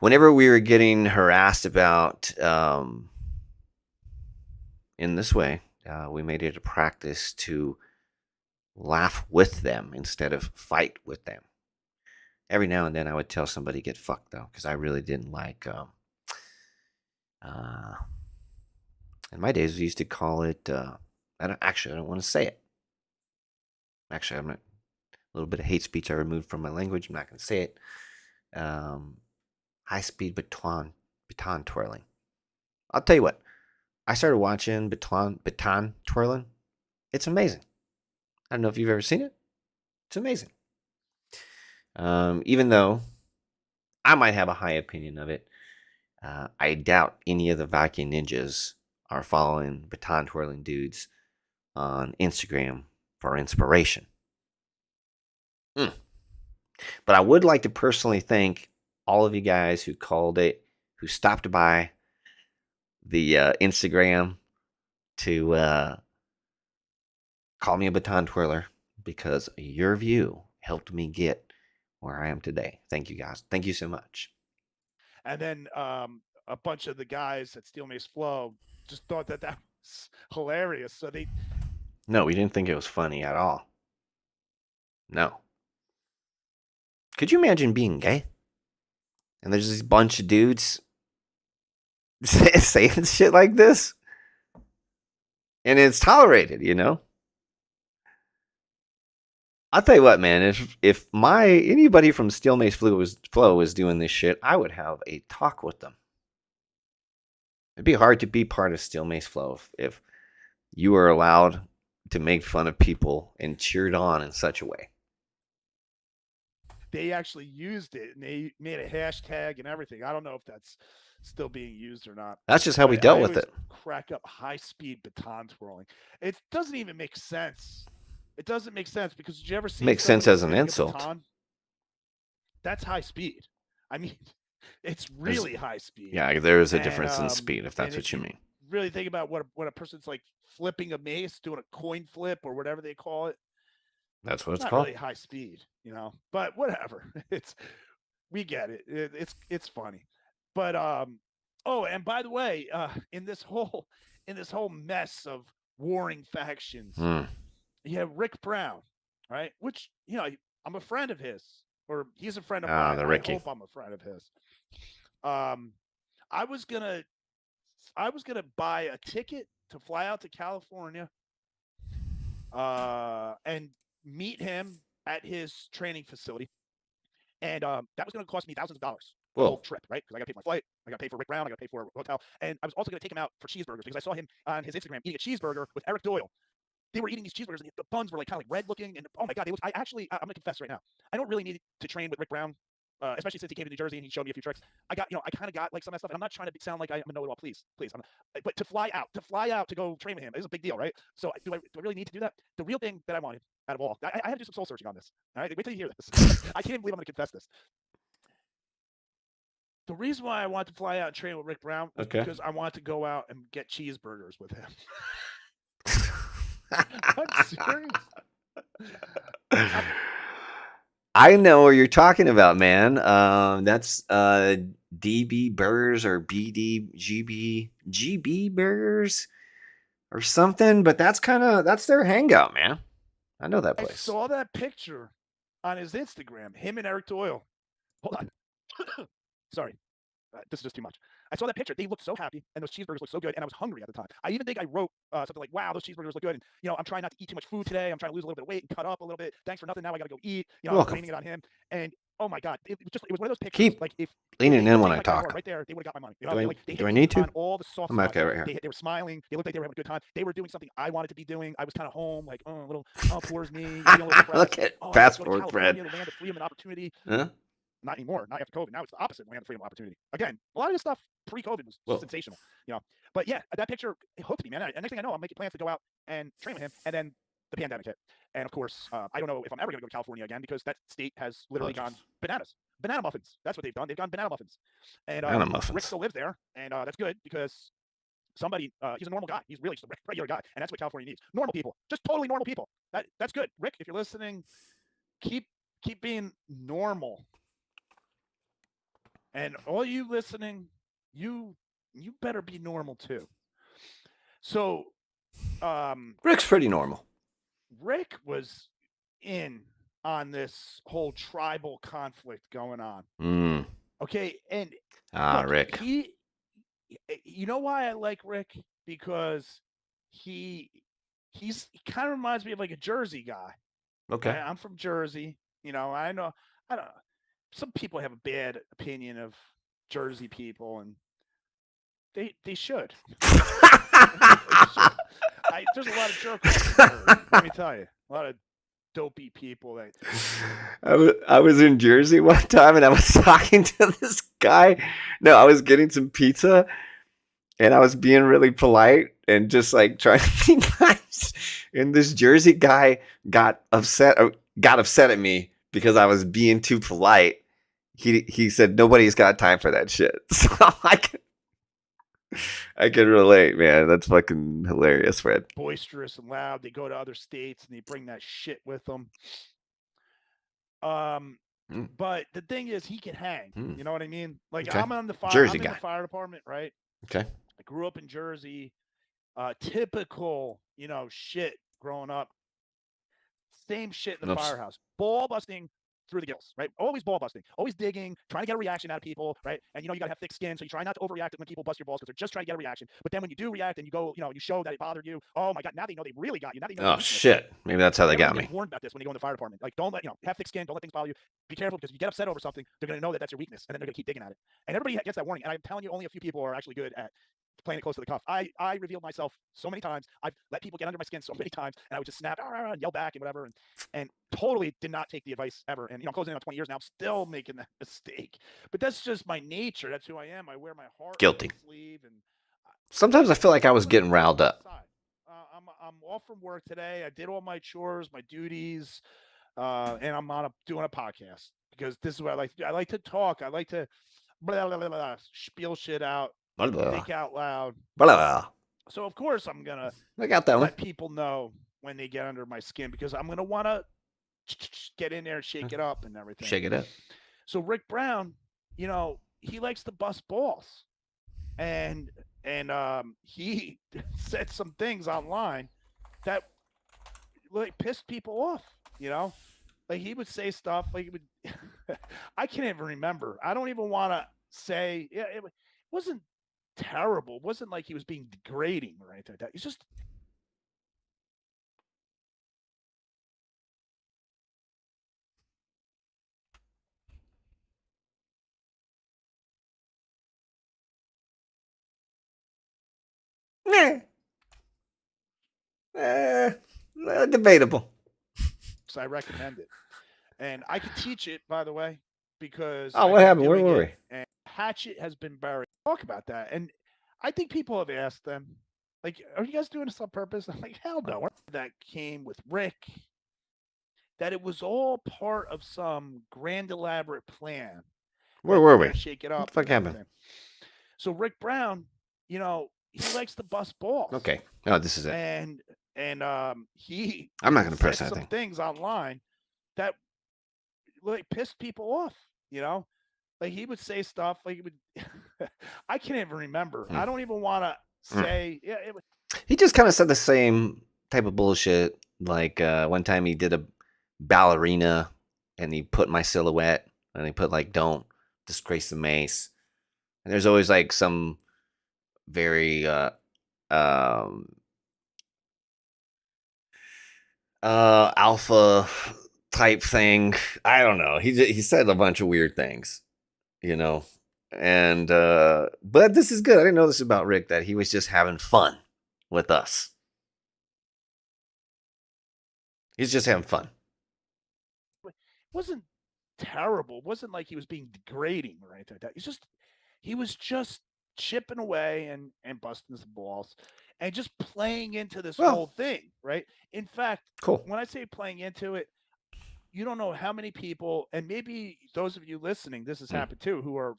Whenever we were getting harassed about in this way, we made it a practice to laugh with them instead of fight with them. Every now and then I would tell somebody get fucked though, because I really didn't like in my days we used to call it I don't want to say it. Actually, I'm not, a little bit of hate speech I removed from my language. I'm not going to say it. high-speed baton twirling. I'll tell you what. I started watching baton twirling. It's amazing. I don't know if you've ever seen it. It's amazing. Even though I might have a high opinion of it, I doubt any of the Viking ninjas are following baton twirling dudes on Instagram for inspiration. But I would like to personally thank all of you guys who called it, who stopped by the Instagram to call me a baton twirler, because your view helped me get where I am today. Thank you guys. Thank you so much. And then a bunch of the guys at Steel Mace Flow just thought that was hilarious. So they No, we didn't think it was funny at all. No. Could you imagine being gay? And there's this bunch of dudes saying shit like this? And it's tolerated, you know? I'll tell you what, man. If anybody from Steel Mace Flow was doing this shit, I would have a talk with them. It'd be hard to be part of Steel Mace Flow if you were allowed to make fun of people and cheered on in such a way. They actually used it, and they made a hashtag and everything. I don't know if that's still being used or not. That's just how we dealt with it. Crack up high-speed baton twirling. It doesn't even make sense. It doesn't make sense, because did you ever see? Makes sense as an insult. That's high speed. I mean, it's really high speed. Yeah, there is a difference in speed, if that's what you mean. Really think about what a person's like flipping a mace, doing a coin flip or whatever they call it. That's what it's not called. Really high speed, you know. But whatever. We get it. It's funny. But oh, and by the way, in this whole mess of warring factions, you have Rick Brown, right? Which, you know, I'm a friend of his, or he's a friend of mine. I hope I'm a friend of his. I was gonna buy a ticket to fly out to California, and meet him at his training facility, and that was gonna cost me thousands of dollars for the whole trip, right? Because I got to pay for my flight, I got to pay for Rick Brown, I got to pay for a hotel, and I was also gonna take him out for cheeseburgers, because I saw him on his Instagram eating a cheeseburger with Eric Doyle. They were eating these cheeseburgers, and the buns were like kind of like red looking, and oh my god, they look. I'm gonna confess right now, I don't really need to train with Rick Brown, especially since he came to New Jersey and he showed me a few tricks. I kind of got like some of that stuff, and I'm not trying to sound like I'm a know-it-all. Please, but to fly out to go train with him is a big deal, right? So do I really need to do that? The real thing that I wanted out of all, I had to do some soul searching on this. All right, wait till you hear this. I can't believe I'm gonna confess this. The reason why I wanted to fly out and train with Rick Brown was because I wanted to go out and get cheeseburgers with him. I'm serious. I know what you're talking about, man. That's DB Burgers or GB Burgers or something, but that's their hangout, man. I know that place. I saw that picture on his Instagram, him and Eric Doyle. Hold on. Sorry. This is just too much. I saw that picture. They looked so happy, and those cheeseburgers looked so good, and I was hungry at the time. I even think I wrote something like, "Wow, those cheeseburgers look good." And I'm trying not to eat too much food today. I'm trying to lose a little bit of weight and cut up a little bit. Thanks for nothing. Now I got to go eat. I'm blaming it on him. And oh my god, it was one of those pictures. Keep like if leaning in when I talk. Right there, they would have got my money. Do I need to? On all the soft I'm okay right here. They were smiling. They looked like they were having a good time. They were doing something I wanted to be doing. I was kind of home, like poor's me. Look at passport Fred. The land of freedom and opportunity. Huh? Not anymore. Not after COVID. Now it's the opposite. Land of freedom and opportunity. Again, a lot of this stuff pre-COVID was sensational. But yeah, that picture hooked me, man. And next thing I know, I'm making plans to go out and train with him. And then the pandemic hit. And of course, I don't know if I'm ever going to go to California again, because that state has literally gone bananas. Banana muffins. That's what they've done. They've gone banana muffins. And Rick still lives there, and that's good, because somebody, he's a normal guy. He's really just a regular guy, and that's what California needs. Normal people, just totally normal people. That's good. Rick, if you're listening, keep being normal. And all you listening, you better be normal too. So, Rick's pretty normal. Rick was in on this whole tribal conflict going on. Okay, and look, Rick. You know why I like Rick? Because he kind of reminds me of like a Jersey guy. Okay, I'm from Jersey. I don't know. some people have a bad opinion of Jersey people, and they should. They should. There's a lot of jerk offs in Jersey. Let me tell you, a lot of dopey people that. I was in Jersey one time and I was talking to this guy. No, I was getting some pizza and I was being really polite and just like trying to be nice. And this Jersey guy got upset at me because I was being too polite. He said nobody's got time for that shit. So I can relate, man. That's fucking hilarious, Fred. Boisterous and loud. They go to other states and they bring that shit with them. But the thing is, he can hang. You know what I mean? Like Okay. I'm on the fire. Jersey I'm guy. in the fire department, right? Okay. I grew up in Jersey. Typical, shit growing up. Same shit in the firehouse. Ball busting through the gills, right? Always ball busting, always digging, trying to get a reaction out of people, right? And you gotta have thick skin, so you try not to overreact when people bust your balls because they're just trying to get a reaction. But then when you do react and you go, you show that it bothered you, oh my god, now they know they really got you. Now they know. Oh shit! Maybe that's how they got me. Warned about this when they go in the fire department. Like, don't let have thick skin, don't let things bother you. Be careful because if you get upset over something, they're gonna know that that's your weakness, and then they're gonna keep digging at it. And everybody gets that warning. And I'm telling you, only a few people are actually good at playing it close to the cuff. I revealed myself so many times. I've let people get under my skin so many times, and I would just snap, and yell back and whatever, and totally did not take the advice ever. And I'm closing in on 20 years now, I'm still making that mistake. But that's just my nature. That's who I am. I wear my heart Guilty. on my sleeve, and sometimes I feel like I was getting riled up. I'm off from work today. I did all my chores, my duties, and I'm doing a podcast because this is what I like to do. I like to talk. I like to blah, blah, blah, blah, spiel shit out. Think out loud. So of course I'm gonna let people know when they get under my skin because I'm gonna want to get in there and shake it up and everything. Shake it up. So Rick Brown, he likes to bust balls, and he said some things online that like pissed people off. Like he would say stuff like he would. I can't even remember. I don't even want to say. Yeah, it wasn't terrible. It wasn't like he was being degrading or anything like that. He's just debatable. so I recommend it. And I could teach it, by the way, because what happened? Where were we? And Hatchet has been buried. Talk about that. And I think people have asked them, like, are you guys doing this on purpose? I'm like, hell no. That came with Rick. That it was all part of some grand elaborate plan. Where were we? Shake it up. What the fuck happened? So Rick Brown, he likes to bust balls. Okay. Oh, this is it. And he I'm not going to press said anything. some things online that like pissed people off. Like he would say stuff like he would. I can't even remember. I don't even want to say. Yeah, he just kind of said the same type of bullshit. Like one time he did a ballerina and he put my silhouette and he put like "Don't disgrace the Mace." And there's always like some very alpha type thing. I don't know. He said a bunch of weird things, and but this is good. I didn't know this about Rick, that he was just having fun with us. He's just having fun. It wasn't terrible. It wasn't like he was being degrading or anything like that. He was just chipping away and busting some balls and just playing into this whole thing, right? In fact, when I say playing into it, you don't know how many people, and maybe those of you listening, this has happened too, who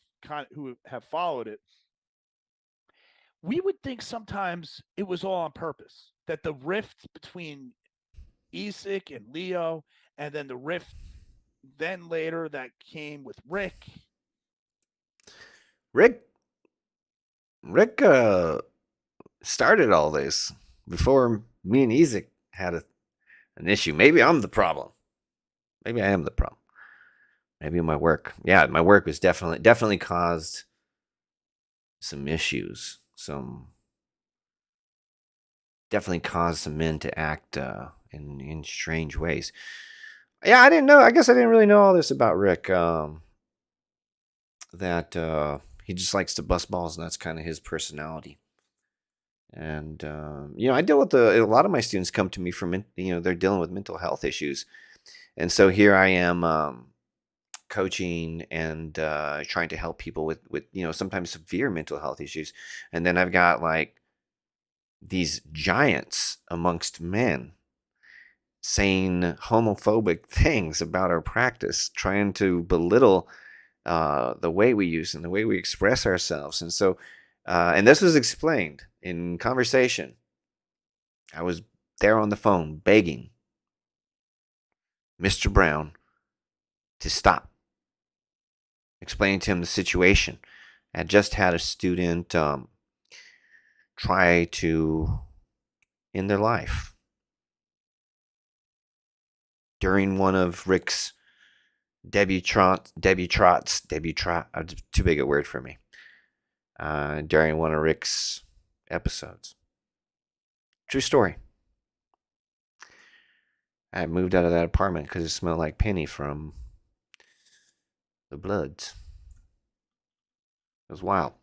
have followed it. We would think sometimes it was all on purpose, that the rift between Isaac and Leo, and then the rift then later that came with Rick. Rick started all this before me and Isaac had an issue. Maybe I'm the problem. Maybe I am the problem. Maybe my work. Yeah, my work was definitely caused some issues. Definitely caused some men to act in strange ways. Yeah, I didn't know. I guess I didn't really know all this about Rick. that he just likes to bust balls, and that's kind of his personality. And I deal with a lot of my students come to me from they're dealing with mental health issues, and so here I am coaching and trying to help people with sometimes severe mental health issues, and then I've got like these giants amongst men saying homophobic things about our practice, trying to belittle the way we use and the way we express ourselves. And so, and this was explained in conversation. I was there on the phone begging Mr. Brown to stop, explaining to him the situation. I just had a student try to end their life during one of Rick's debutante, too big a word for me, during one of Rick's episodes. True story. I moved out of that apartment because it smelled like Penny from the Bloods. It was wild.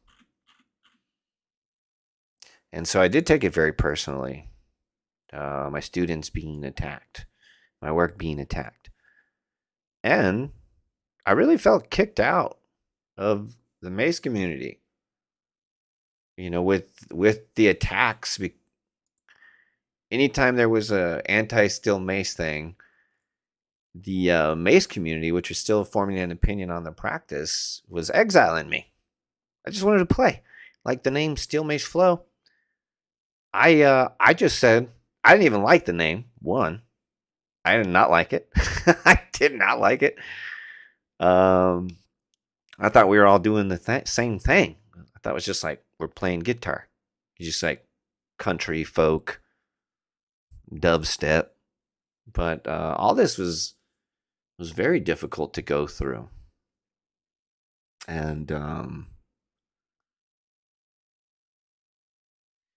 And so I did take it very personally. My students being attacked, my work being attacked. And I really felt kicked out of the Mace community. With the attacks. Anytime there was a anti-still Mace thing, the Mace community, which was still forming an opinion on the practice, was exiling me. I just wanted to play. Like the name Steel Mace Flow. I just said I didn't even like the name. One, I did not like it. I did not like it. I thought we were all doing the same thing. I thought it was just like we're playing guitar. Just like country, folk, dubstep. But all this was very difficult to go through. And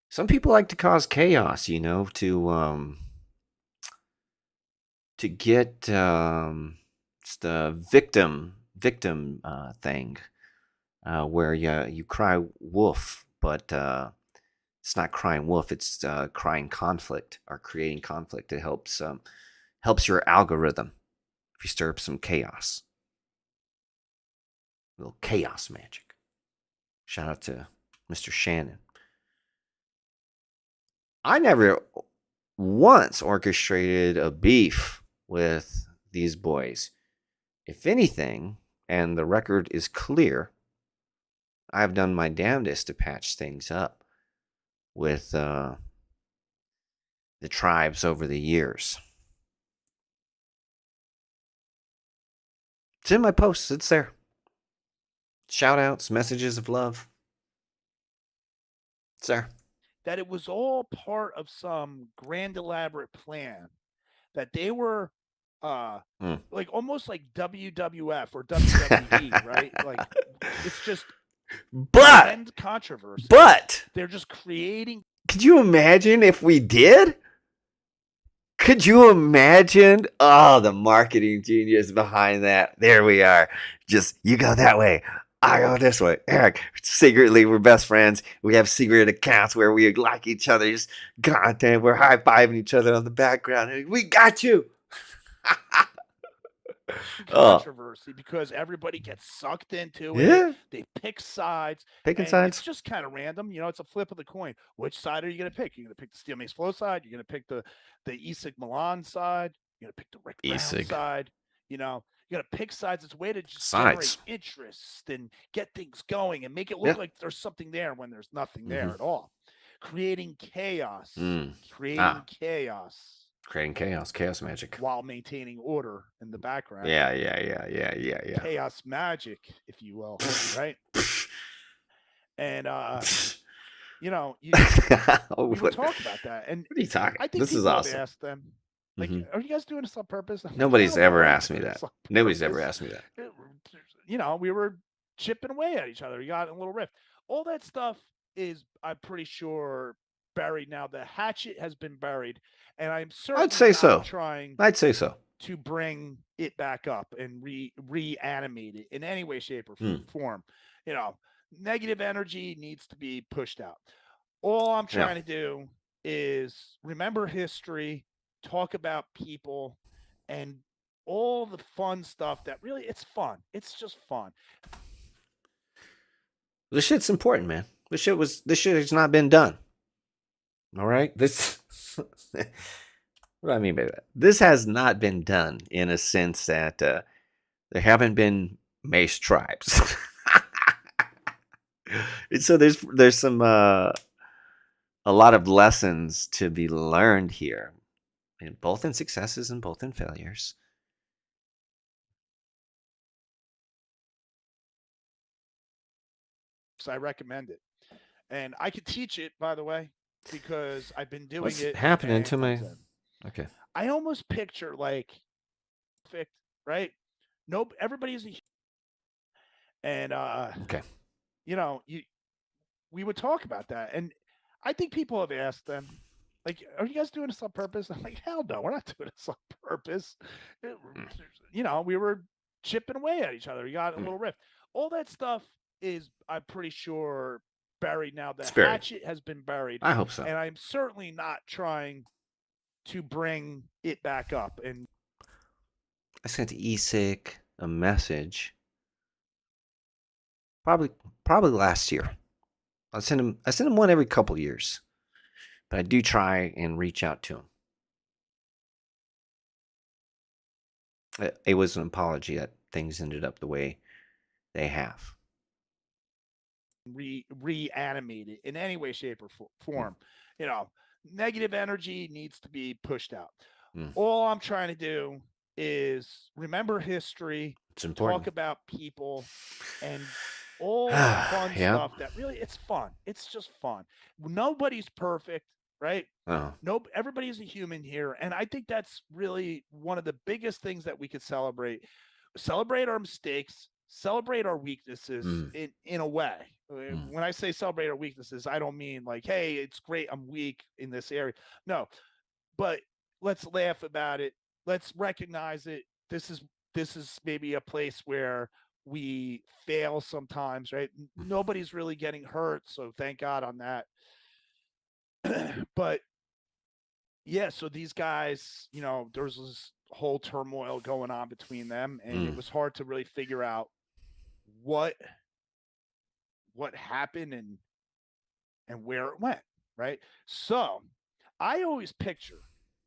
some people like to cause chaos, to get it's the victim thing, where you cry wolf, but it's not crying wolf. It's crying conflict or creating conflict. It helps your algorithm if you stir up some chaos. A little chaos magic. Shout out to Mr. Shannon. I never once orchestrated a beef with these boys. If anything, and the record is clear, I've done my damnedest to patch things up with the tribes over the years. It's in my posts. It's there. Shout outs, messages of love. It's there. That it was all part of some grand elaborate plan that they were like almost like WWF or WWE, right? Like it's just end controversy. But they're just creating. Could you imagine if we did? Could you imagine? Oh, the marketing genius behind that. There we are. Just, you go that way. I go this way. Eric, secretly, we're best friends. We have secret accounts where we like each other. Just, goddamn, we're high-fiving each other on the background. We got you. Controversy because everybody gets sucked into it. Yeah. They pick sides. Picking sides. It's just kind of random. It's a flip of the coin. Which side are you going to pick? You're going to pick the Steel Mace Flow side. You're going to pick the Isig Milan side. You're going to pick the Rick Brown side. You got to pick sides. It's a way to just generate interest and get things going and make it look like there's something there when there's nothing there at all. Creating chaos. Creating chaos magic. While maintaining order in the background. Yeah. Chaos magic, if you will, right? And, we would talk about that. And what are you talking? I think this is awesome. Ask them, like, are you guys doing this on purpose? Nobody's ever asked me that. Nobody's ever asked me that. We were chipping away at each other. You got a little rift. All that stuff is, I'm pretty sure, buried now. The hatchet has been buried, and I'm certain I'd say so. Trying I'd say so to bring it back up and reanimate it in any way, shape, or form. You know, negative energy needs to be pushed out. All I'm trying to do is remember history, talk about people, and all the fun stuff that really it's fun. It's just fun. This shit's important, man. This shit has not been done. All right? This what do I mean by that? This has not been done in a sense that there haven't been Mace tribes. And so there's some a lot of lessons to be learned here, and both in successes and both in failures. So I recommend it. And I could teach it, by the way, because I've been doing What's it. happening and to my? comes in. Okay. I almost picture like perfect, right? Nope, everybody's and Okay. you know, we would talk about that. And I think people have asked them, like, are you guys doing this on purpose? I'm like, hell no, we're not doing this on purpose. You know, we were chipping away at each other. You got a little rift. All that stuff is, I'm pretty sure, buried now. The hatchet has been buried. I hope so. And I'm certainly not trying to bring it back up. And I sent Esic a message probably last year. I send him one every couple years, but I do try and reach out to him. It was an apology that things ended up the way they have. Reanimate it in any way, shape, or form. You know, negative energy needs to be pushed out. All I'm trying to do is remember history, talk about people, and all the fun stuff that really it's fun. It's just fun. Nobody's perfect, right? Nope, everybody's a human here, and I think that's really one of the biggest things that we could celebrate. Celebrate our mistakes, celebrate our weaknesses in a way. When I say celebrate our weaknesses, I don't mean like, hey, it's great, I'm weak in this area. No, but let's laugh about it. Let's recognize it. This is maybe a place where we fail sometimes, right? Nobody's really getting hurt, so thank God on that. But yeah, so these guys, you know, there's this whole turmoil going on between them, and it was hard to really figure out what happened and where it went, right? So I always picture,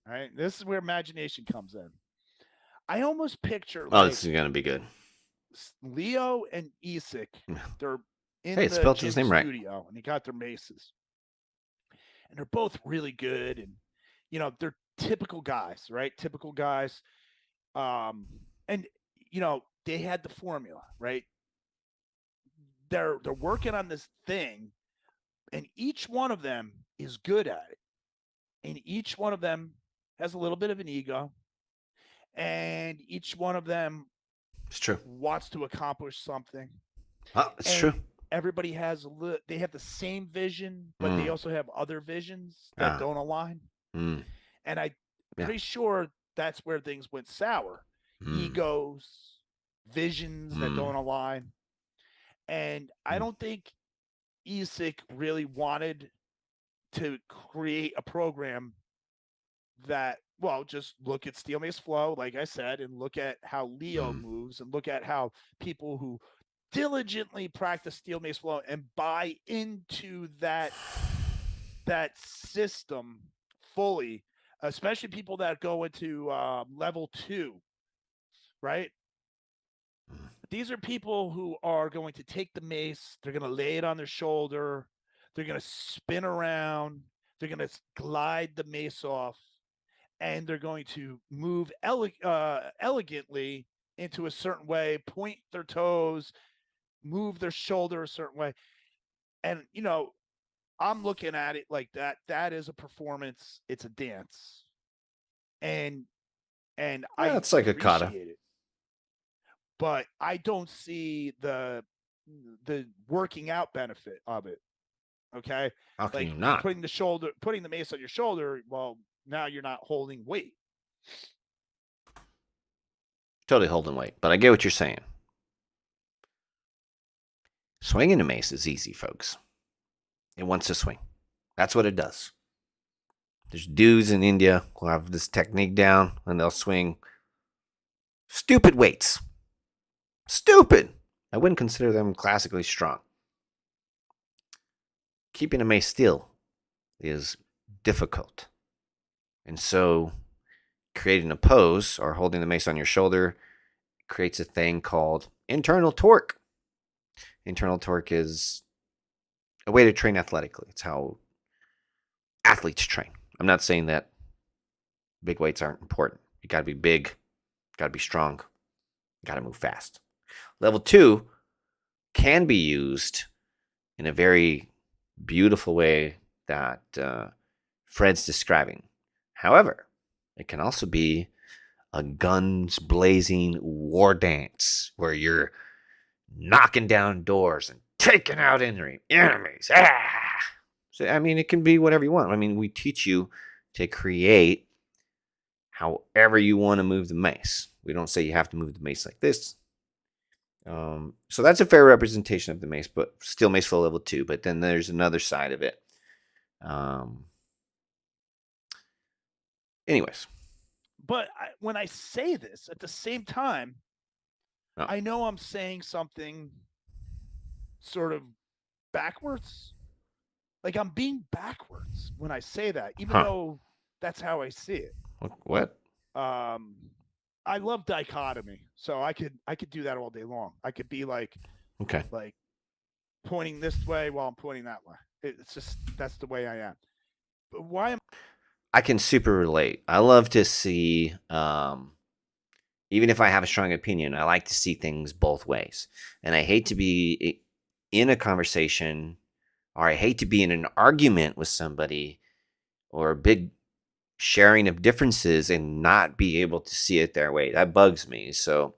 right? This is where imagination comes in. I almost picture like, this is gonna be good. Leo and Esic, they're in the the his name studio, and they got their maces, and they're both really good, and you know they're typical guys, right? Typical guys, and you know they had the formula, right? They're working on this thing, and each one of them is good at it, and each one of them has a little bit of an ego, and each one of them wants to accomplish something. It's true. Everybody has they have the same vision, but they also have other visions that don't align. And I'm pretty sure that's where things went sour. Egos, visions that don't align. And I don't think Esic really wanted to create a program that, well, just look at Steel Mace Flow, like I said, and look at how Leo moves, and look at how people who diligently practice Steel Mace Flow and buy into that system fully, especially people that go into level 2, right? These are people who are going to take the mace, they're going to lay it on their shoulder, they're going to spin around, they're going to glide the mace off, and they're going to move elegantly into a certain way, point their toes, move their shoulder a certain way. And, you know, I'm looking at it like that. That is a performance. It's a dance. And I it's like a kata. it. But I don't see the working out benefit of it. Okay? How can like you not? putting the mace on your shoulder, well, now you're not holding weight. Totally holding weight, but I get what you're saying. Swinging a mace is easy, folks. It wants to swing. That's what it does. There's dudes in India who have this technique down, and they'll swing stupid weights. Stupid! I wouldn't consider them classically strong. Keeping a mace still is difficult. And so creating a pose or holding the mace on your shoulder creates a thing called internal torque. Internal torque is a way to train athletically. It's how athletes train. I'm not saying that big weights aren't important. You got to be big, got to be strong, got to move fast. Level 2 can be used in a very beautiful way that Fred's describing. However, it can also be a guns blazing war dance where you're knocking down doors and taking out enemies. So, I mean, it can be whatever you want. I mean, we teach you to create however you want to move the mace. We don't say you have to move the mace like this. So that's a fair representation of the mace, but still mace flow level 2. But then there's another side of it. Anyways. But when I say this, at the same time, I know I'm saying something sort of backwards. Like I'm being backwards when I say that, even though that's how I see it. What? I love dichotomy, so I could do that all day long. I could be like, okay, like pointing this way while I'm pointing that way. It's just that's the way I am. But why am I can super relate. I love to see, even if I have a strong opinion, I like to see things both ways. And I hate to be in a conversation, or I hate to be in an argument with somebody, or a big sharing of differences and not be able to see it their way. That bugs me. So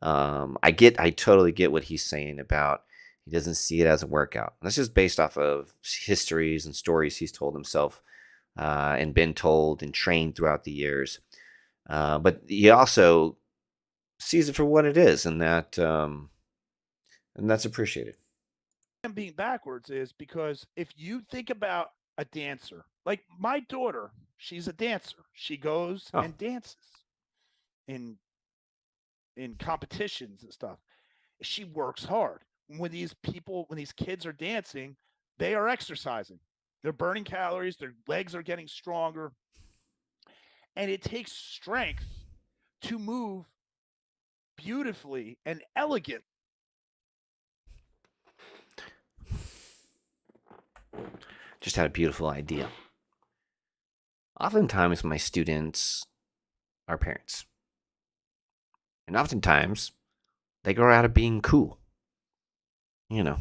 I totally get what he's saying about he doesn't see it as a workout. And that's just based off of histories and stories he's told himself and been told and trained throughout the years. But he also sees it for what it is, and that's appreciated. I'm being backwards is because if you think about a dancer, like my daughter, she's a dancer. She goes and dances in competitions and stuff. She works hard. When these kids are dancing, they are exercising. They're burning calories. Their legs are getting stronger. And it takes strength to move beautifully and elegant. Just had a beautiful idea. Oftentimes, my students are parents. And oftentimes, they grow out of being cool. You know,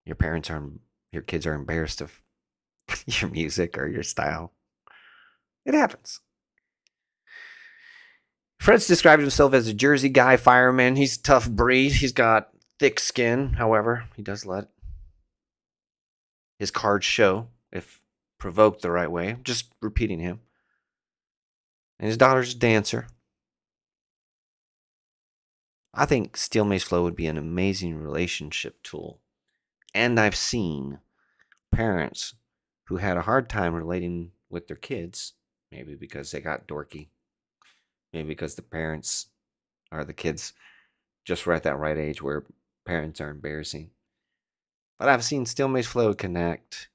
your kids are embarrassed of your music or your style. It happens. Fred's described himself as a Jersey guy fireman. He's a tough breed. He's got thick skin, however. He does let his cards show if provoked the right way. Just repeating him. And his daughter's a dancer. I think Steel Mace Flow would be an amazing relationship tool. And I've seen parents who had a hard time relating with their kids, maybe because they got dorky, maybe because the parents or the kids just were at that right age where parents are embarrassing. But I've seen Steel Mace Flow connect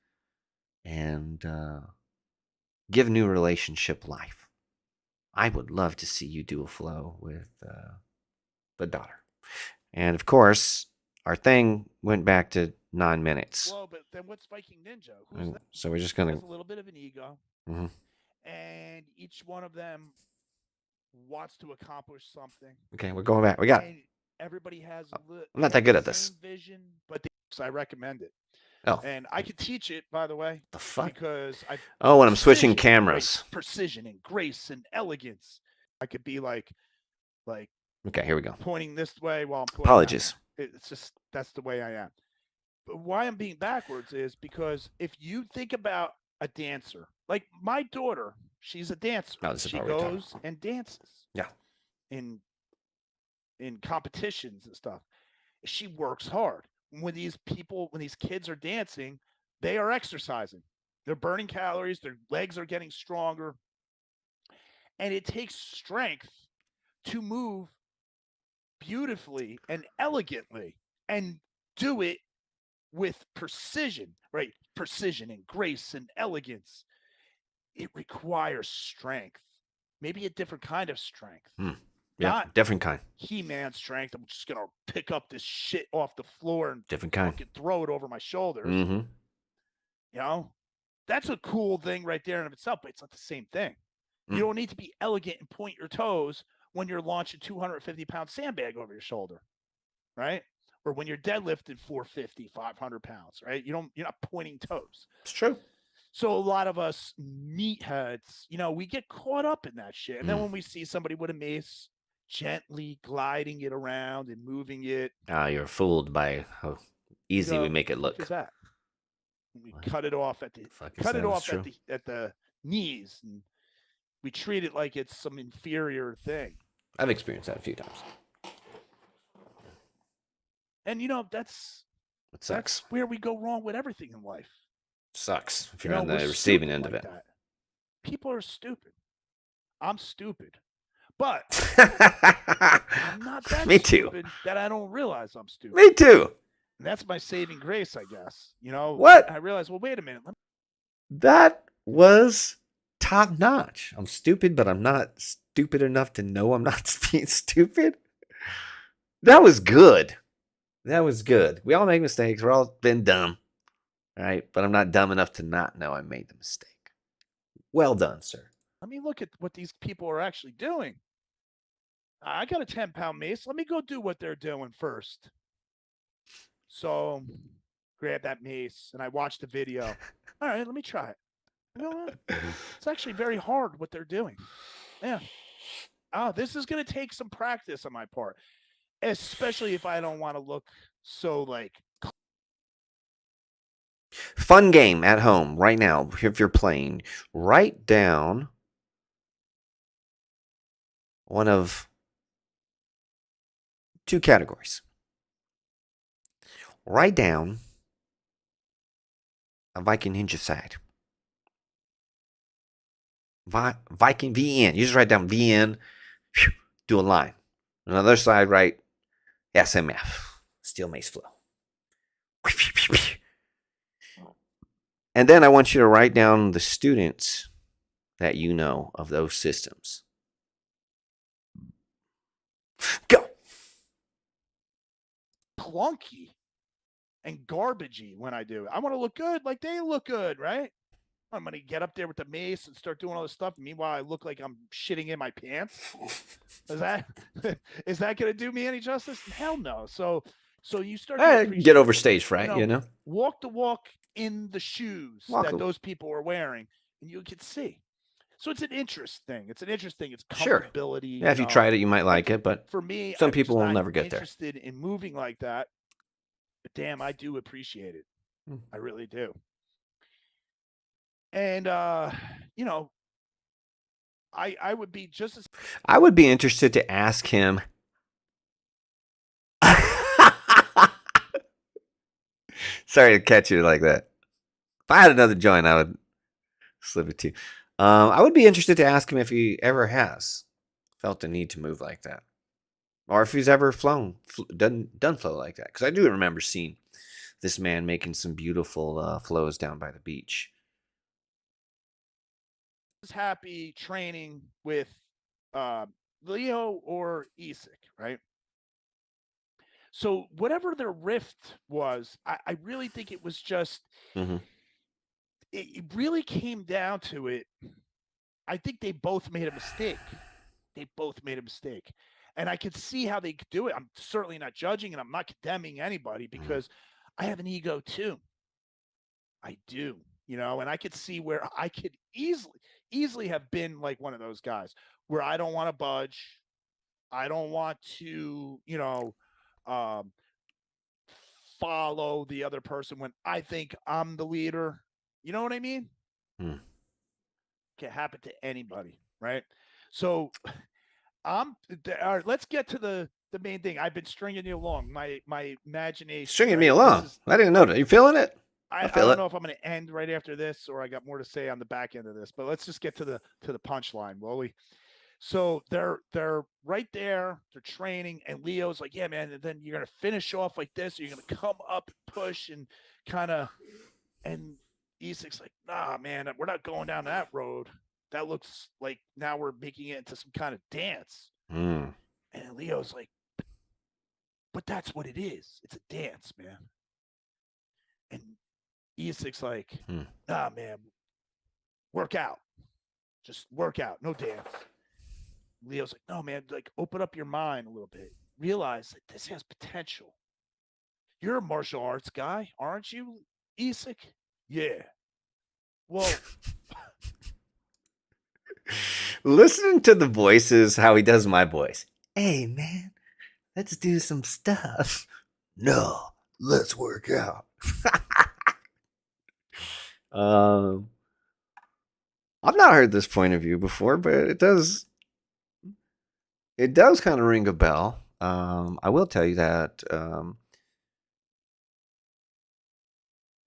and give new relationship life. I would love to see you do a flow with the daughter. And of course, our thing went back to 9 minutes. Well, but then what's Viking Ninja? Who's that? So we're just going Has a little bit of an ego. Mm-hmm. And each one of them wants to accomplish something. Okay, we're going back. We got. And everybody has. I'm not that good at this. Vision, but I recommend it. Oh. And I could teach it, by the way. The fuck? Because when I'm switching cameras. Precision and grace and elegance. I could be like. Okay, here we go. Pointing this way while I'm pointing. Apologies. It's just that's the way I am. But why I'm being backwards is because if you think about a dancer, like my daughter, she's a dancer. She goes and dances. Yeah. in competitions and stuff. She works hard. When these kids are dancing, they are exercising. They're burning calories, their legs are getting stronger. And it takes strength to move beautifully and elegantly and do it with precision, right? Precision and grace and elegance. It requires strength, maybe a different kind of strength. Yeah, Not different kind. He-Man strength. I'm just gonna pick up this shit off the floor and Different kind. fucking throw it over my shoulders. Mm-hmm. You know, that's a cool thing right there in of itself, but it's not the same thing. You don't need to be elegant and point your toes when you're launching 250-pound sandbag over your shoulder, right? Or when you're deadlifting 450, 500 pounds, right? You're not pointing toes. It's true. So a lot of us meatheads, we get caught up in that shit. And then when we see somebody with a mace gently gliding it around and moving it, You're fooled by how easy we make it look. What is that? We cut it off at the knees, and we treat it like it's some inferior thing. I've experienced that a few times. And that's sucks. That's where we go wrong with everything in life. Sucks if you're on the receiving end of it. People are stupid. I'm stupid. But I'm not that stupid that I don't realize I'm stupid. Me too. And that's my saving grace, I guess. What? I realized, well, wait a minute. That was top notch. I'm stupid, but I'm not stupid enough to know I'm not being stupid. That was good. That was good. We all make mistakes. We're all been dumb. All right. But I'm not dumb enough to not know I made the mistake. Well done, sir. Let me look at what these people are actually doing. I got a 10-pound mace. Let me go do what they're doing first. So grab that mace and I watched the video. All right, let me try it. It's actually very hard what they're doing. Yeah. This is going to take some practice on my part, especially if I don't want to look so like. Fun game at home right now. If you're playing, write down one of two categories. Write down a Viking Ninja side. Viking VN. You just write down VN, do a line. Another side, write SMF, Steel Mace Flow. And then I want you to write down the students that you know of those systems. Go. Clunky and garbagey when I do it. I want to look good like they look good, right? I'm going to get up there with the mace and start doing all this stuff. Meanwhile, I look like I'm shitting in my pants. Is that going to do me any justice? Hell no. So you start to get over stage fright, Walk the walk in the shoes those people are wearing, and you can see. So it's an interest thing. It's comfortability. Sure. Yeah, if you tried it, you might like it, but for me, some people will never get there. Interested in moving like that, but damn, I do appreciate it. I really do. And I would be just as. I would be interested to ask him. Sorry to catch you like that. If I had another joint, I would slip it to you. I would be interested to ask him if he ever has felt the need to move like that, or if he's ever done flow like that. Because I do remember seeing this man making some beautiful flows down by the beach. Happy training with Leo or Isak, right? So whatever their rift was, I really think it was just. It really came down to it. I think they both made a mistake. And I could see how they could do it. I'm certainly not judging and I'm not condemning anybody because I have an ego too. I do, and I could see where I could easily have been like one of those guys where I don't want to budge. I don't want to, follow the other person when I think I'm the leader. You know what I mean? Can happen to anybody, right? So All right, let's get to the main thing. I've been stringing you along. My imagination. Stringing right? me along. I didn't know that. You feeling it? I I feel don't it. know if I'm going to end right after this or I got more to say on the back end of this, but let's just get to the punchline, will we? So they're right there, they're training, and Leo's like, yeah, man, and then you're gonna finish off like this, or you're gonna come up and push and kind of and Isak's like, nah, man, we're not going down that road. That looks like now we're making it into some kind of dance. Mm. And Leo's like, but that's what it is. It's a dance, man. And Isak's like, Hmm. nah, man, work out. Just work out, no dance. Leo's like, no, man, like open up your mind a little bit. Realize that this has potential. You're a martial arts guy, aren't you, Isak? Yeah. Well, Listening to the voices, how he does my voice. Hey, man, let's do some stuff. No, let's work out. um, I've not heard this point of view before, but it does kind of ring a bell. I will tell you that.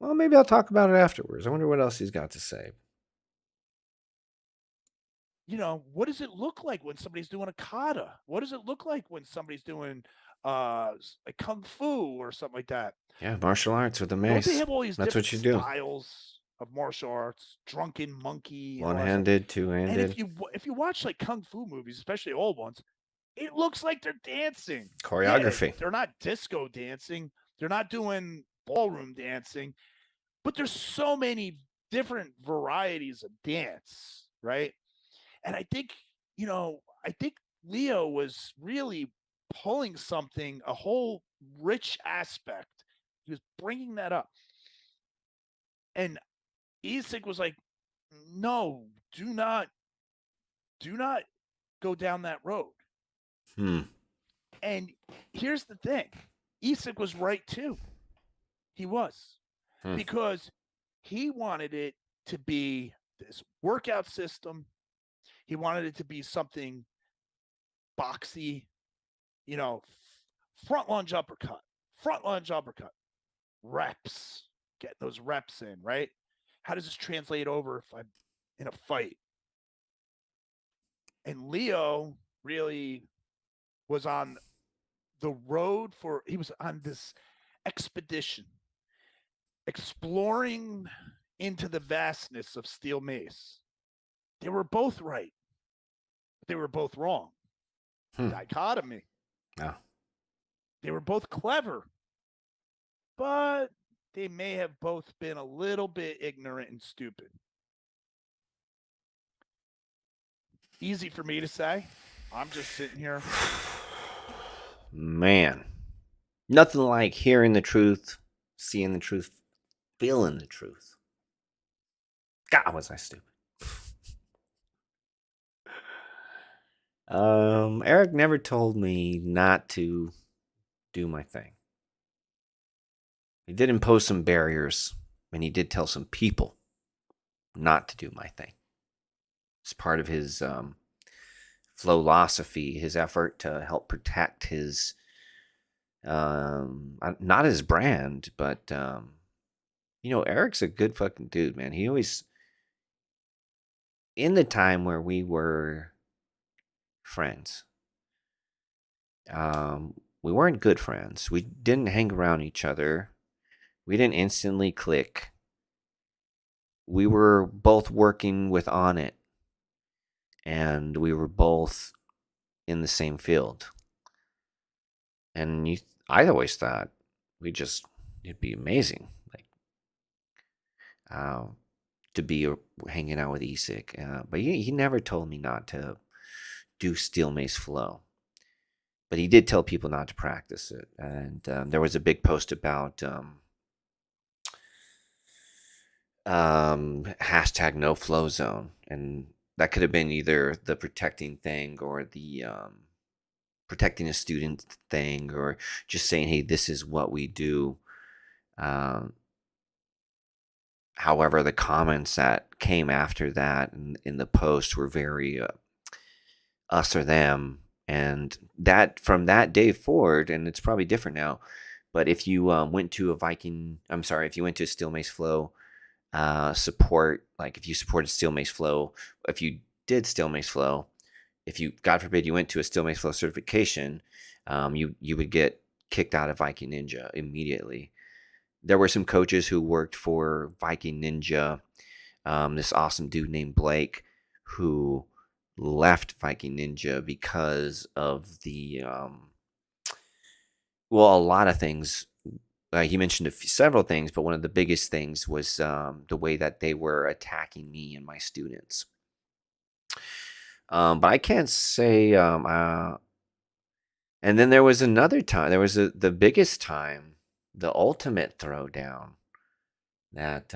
Well, maybe I'll talk about it afterwards. I wonder what else he's got to say. what does it look like when somebody's doing a kata? What does it look like when somebody's doing like kung fu or something like that? Yeah, martial arts with the Don't they mace. have all these That's different what you do. styles of martial arts? Drunken monkey and all that stuff. One-handed, And two-handed. if you watch like kung fu movies, especially old ones, it looks like they're dancing. Choreography. Yeah, they're not disco dancing. They're not doing ballroom dancing, but there's so many different varieties of dance, right? And I think, I think Leo was really pulling something, a whole rich aspect. He was bringing that up. And Isak was like, no, do not go down that road. Hmm. And here's the thing. Isak was right too. He was. Because he wanted it to be this workout system. He wanted it to be something boxy, front lunge uppercut, reps, getting those reps in, right? How does this translate over if I'm in a fight? And Leo really was on the road he was on this expedition, exploring into the vastness of Steel Mace. They were both right, but they were both wrong. Dichotomy. Oh. They were both clever, but they may have both been a little bit ignorant and stupid. Easy for me to say. I'm just sitting here. Man, nothing like hearing the truth, seeing the truth, feeling the truth. God, was I stupid. Eric never told me not to do my thing. He did impose some barriers, and he did tell some people not to do my thing. It's part of his philosophy, his effort to help protect his, not his brand, but, Eric's a good fucking dude, man. He always, in the time where we were friends, we weren't good friends. We didn't hang around each other. We didn't instantly click. We were both working with On It, and we were both in the same field. And I always thought it'd be amazing, like, to be hanging out with Isak. But he never told me not to do Steel Mace Flow. But he did tell people not to practice it. And there was a big post about hashtag no flow zone. And that could have been either the protecting thing or the protecting a student thing, or just saying, hey, this is what we do. However, the comments that came after that in the post were very us or them, And that from that day forward, and it's probably different now, but if you went to a Viking, I'm sorry, if you went to a Steel Mace Flow support, like if you supported Steel Mace Flow, if you did Steel Mace Flow, if you, God forbid, you went to a Steel Mace Flow certification, you would get kicked out of Viking Ninja immediately. There were some coaches who worked for Viking Ninja. This awesome dude named Blake, who left Viking Ninja because of the well, a lot of things. He mentioned several things, but one of the biggest things was the way that they were attacking me and my students. But I can't say. And then there was another time. There was the biggest time, the ultimate throwdown, that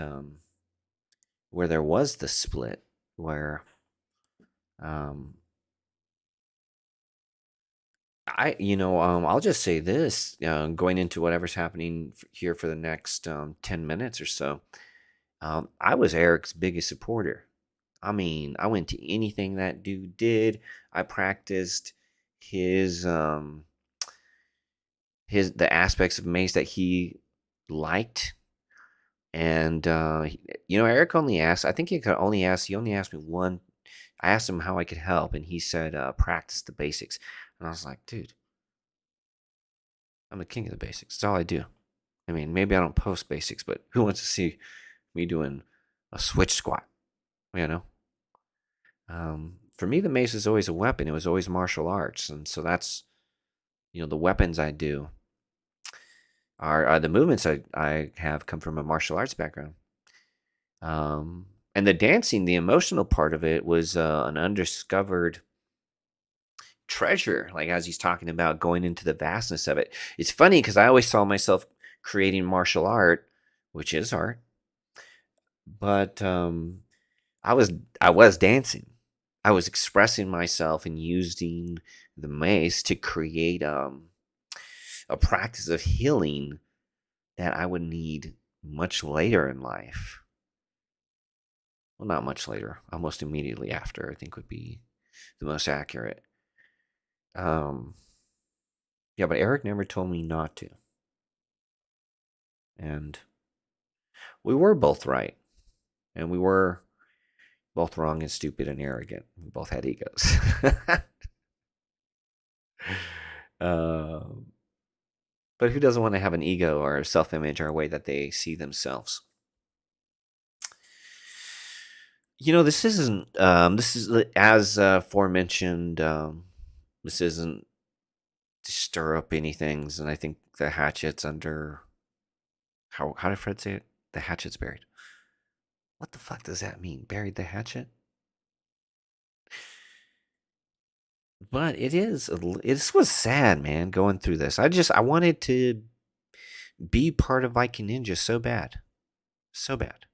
where there was the split, where um, I'll just say this, going into whatever's happening here for the next 10 minutes or so. I was Eric's biggest supporter. I mean, I went to anything that dude did. I practiced his the aspects of Mace that he liked. And Eric only asked, I think he only asked me one. I asked him how I could help, and he said, practice the basics. And I was like, dude, I'm the king of the basics. That's all I do. I mean, maybe I don't post basics, but who wants to see me doing a switch squat? You know? For me, the mace is always a weapon. It was always martial arts. And so that's, the weapons I do are the movements I have come from a martial arts background. And the dancing, the emotional part of it was an undiscovered treasure, like as he's talking about going into the vastness of it. It's funny because I always saw myself creating martial art, which is art, but I was dancing. I was expressing myself and using the mace to create a practice of healing that I would need much later in life. Well, not much later, almost immediately after, I think would be the most accurate. Yeah, but Eric never told me not to. And we were both right. And we were both wrong and stupid and arrogant. We both had egos. But who doesn't want to have an ego or a self-image or a way that they see themselves? This isn't, this is, as aforementioned, this isn't to stir up anything, and I think the hatchet's under, how did Fred say it? The hatchet's buried. What the fuck does that mean? Buried the hatchet? But this was sad, man, going through this. I wanted to be part of Viking Ninja so bad. So bad.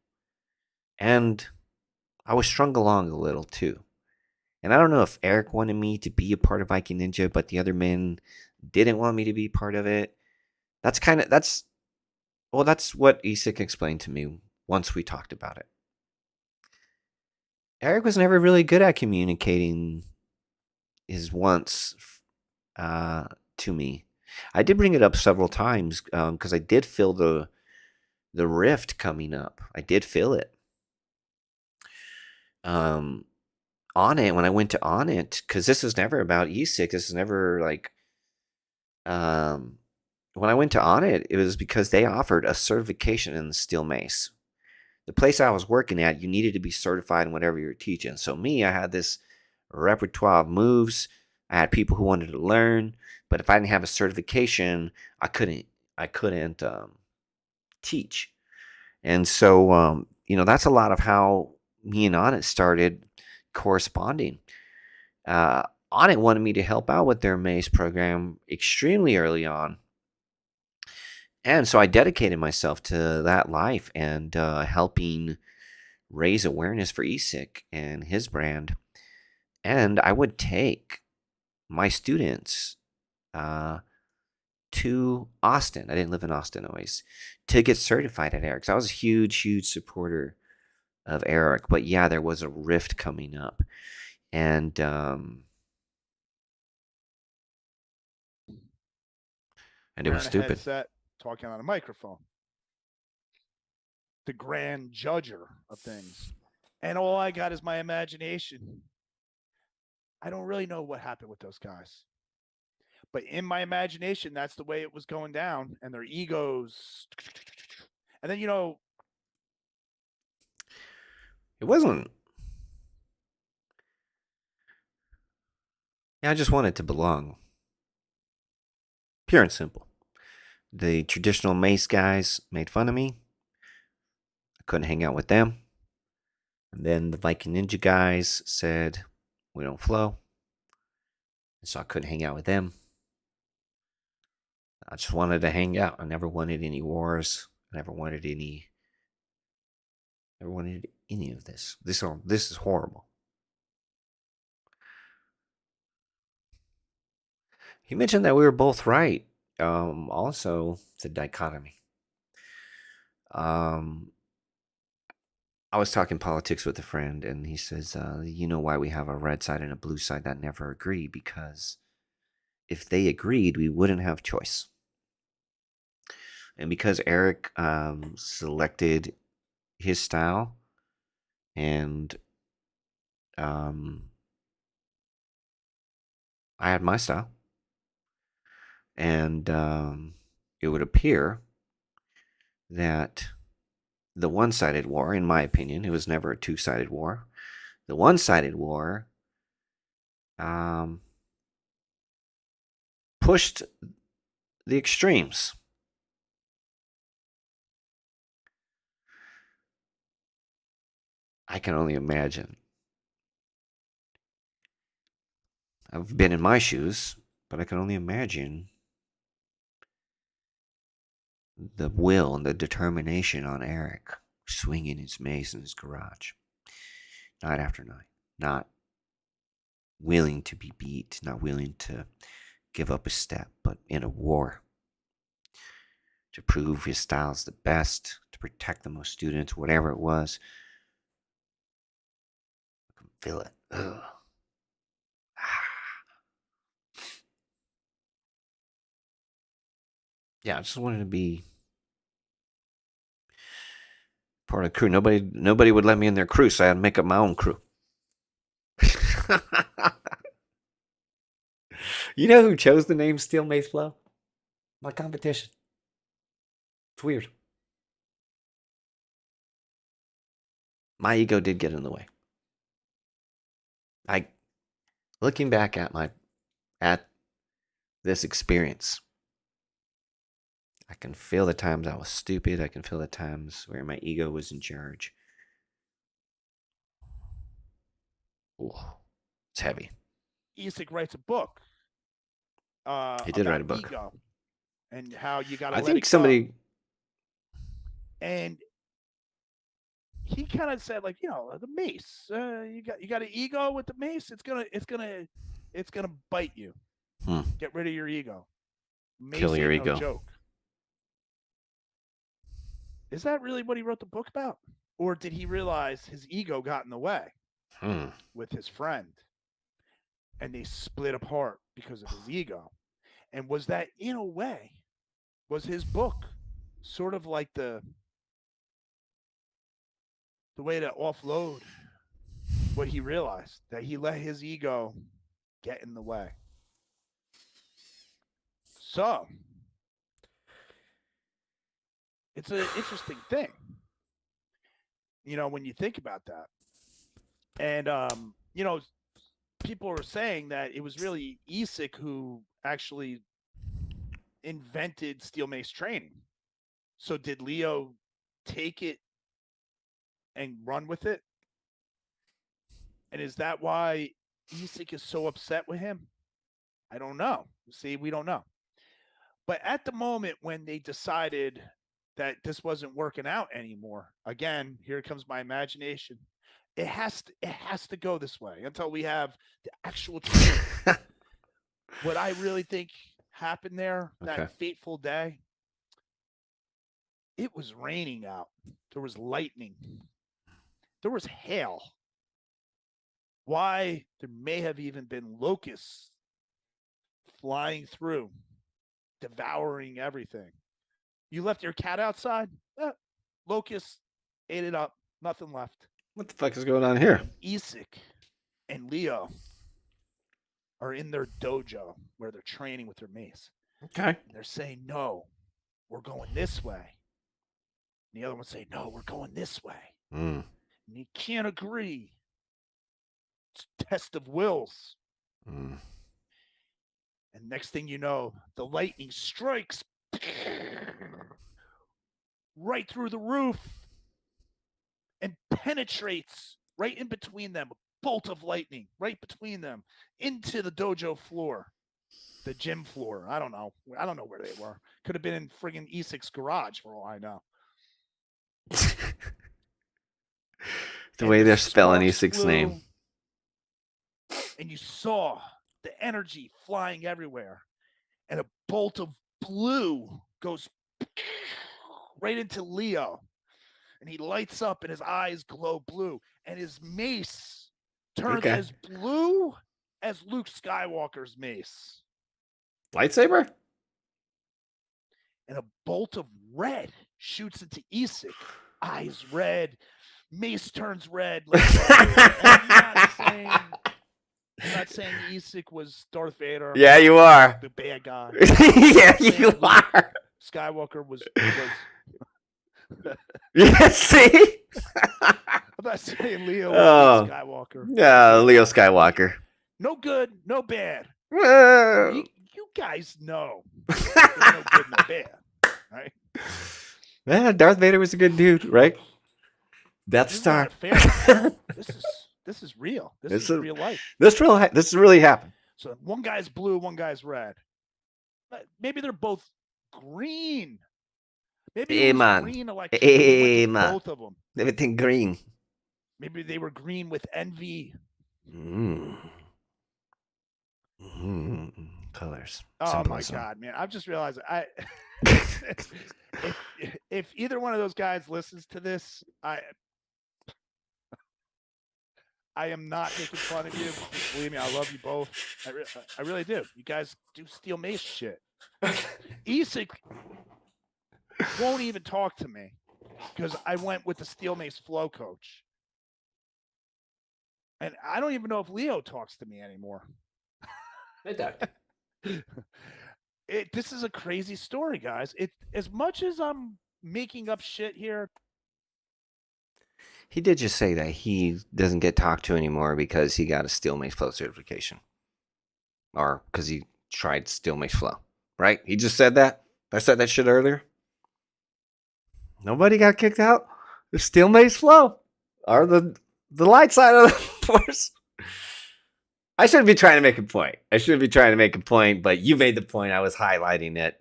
And I was strung along a little too. And I don't know if Eric wanted me to be a part of Viking Ninja, but the other men didn't want me to be part of it. That's what Isak explained to me once we talked about it. Eric was never really good at communicating his wants to me. I did bring it up several times because I did feel the rift coming up. I did feel it. On it, when I went to on it, because this is never about Isak. This is never like when I went to on it, it was because they offered a certification in the steel mace. The place I was working at, you needed to be certified in whatever you're teaching. So me, I had this repertoire of moves. I had people who wanted to learn, but if I didn't have a certification, I couldn't teach. And so that's a lot of how me and Onnit started corresponding. Onnit wanted me to help out with their Mace program extremely early on. And so I dedicated myself to that life and helping raise awareness for Isak and his brand. And I would take my students to Austin. I didn't live in Austin always, to get certified at Eric's. I was a huge, huge supporter of Eric. But yeah, there was a rift coming up. And And it was wearing a stupid. headset, talking on a microphone. The grand judger of things. And all I got is my imagination. I don't really know what happened with those guys. But in my imagination, that's the way it was going down, and their egos. And then, It wasn't. Yeah, I just wanted to belong. Pure and simple. The traditional Mace guys made fun of me. I couldn't hang out with them. And then the Viking Ninja guys said, we don't flow. And so I couldn't hang out with them. I just wanted to hang out. I never wanted any wars. I never wanted any of this. This is horrible. You mentioned that we were both right. Also, the dichotomy. I was talking politics with a friend, and he says, you know why we have a red side and a blue side that never agree? Because if they agreed, we wouldn't have choice. And because Eric selected his style, and I had my style, and it would appear that the one-sided war, in my opinion, it was never a two-sided war. The one-sided war pushed the extremes. I can only imagine. I've been in my shoes, but I can only imagine the will and the determination on Eric swinging his mace in his garage night after night, not willing to be beat, not willing to give up a step, but in a war to prove his style's the best, to protect the most students, whatever it was. I can feel it. Ugh. Yeah, I just wanted to be part of the crew. Nobody would let me in their crew, so I had to make up my own crew. You know who chose the name Steel Mace Flow? My competition. It's weird. My ego did get in the way. Looking back at this experience, I can feel the times I was stupid. I can feel the times where my ego was in charge. Ooh, it's heavy. Isaac writes a book He did about write a book. ego and how you got to I let think it somebody. go. And he kind of said, like, the mace. You got an ego with the mace. It's gonna bite you. Get rid of your ego. Mace Kill your ain't no ego. joke. Is that really what he wrote the book about? Or did he realize his ego got in the way with his friend and they split apart because of his ego? And was that, in a way, was his book sort of like the way to offload what he realized, that he let his ego get in the way? So it's an interesting thing, when you think about that. And people are saying that it was really Isaac who actually invented steel mace training. So did Leo take it and run with it? And is that why Isaac is so upset with him? I don't know. See, we don't know. But at the moment when they decided that this wasn't working out anymore, again, here comes my imagination. It has to go this way until we have the actual truth. What I really think happened there, that fateful day, it was raining out. There was lightning. There was hail. Why? There may have even been locusts flying through devouring everything. You left your cat outside? Locusts ate it up. Nothing left. What the fuck is going on here? Isak and Leo are in their dojo where they're training with their mace. Okay. And they're saying, no, we're going this way. And the other one's saying, no, we're going this way. Mm. And you can't agree. It's a test of wills. Mm. And next thing you know, the lightning strikes right through the roof and penetrates right in between them. A bolt of lightning right between them into the dojo floor, the gym floor. I don't know. I don't know where they were. Could have been in friggin' Isak's garage for all I know. The way they're spelling Isak's name. And you saw the energy flying everywhere. And a bolt of blue goes right into Leo. And he lights up and his eyes glow blue. And his mace turns as blue as Luke Skywalker's mace. Lightsaber? And a bolt of red shoots into Isak. Eyes red. Mace turns red. Like I'm not saying Isak was Darth Vader. Yeah, you are. The bad guy. Yeah, you are. Skywalker was Yeah, see? I'm not saying Leo was Skywalker. Yeah, Leo Skywalker. No good, no bad. You guys know. There's no good, no bad. Right? Yeah, Darth Vader was a good dude, right? Death Star. This is real. This is real life. This really happened. So one guy's blue, one guy's red. Maybe they're both green. Maybe it was green electricity with both of them. Everything green. Maybe they were green with envy. Colors. Oh my God, man! I've just realized if either one of those guys listens to this, I am not making fun of you. Believe me, I love you both. I really do. You guys do steel mace shit. Isak won't even talk to me because I went with the steel mace flow coach. And I don't even know if Leo talks to me anymore. They talk. This is a crazy story, guys. As much as I'm making up shit here. He did just say that he doesn't get talked to anymore because he got a Steel Mace Flow certification. Or because he tried Steel Mace Flow. Right? He just said that? I said that shit earlier. Nobody got kicked out. The Steel Mace Flow. Or the light side of the Force. I shouldn't be trying to make a point. But you made the point. I was highlighting it.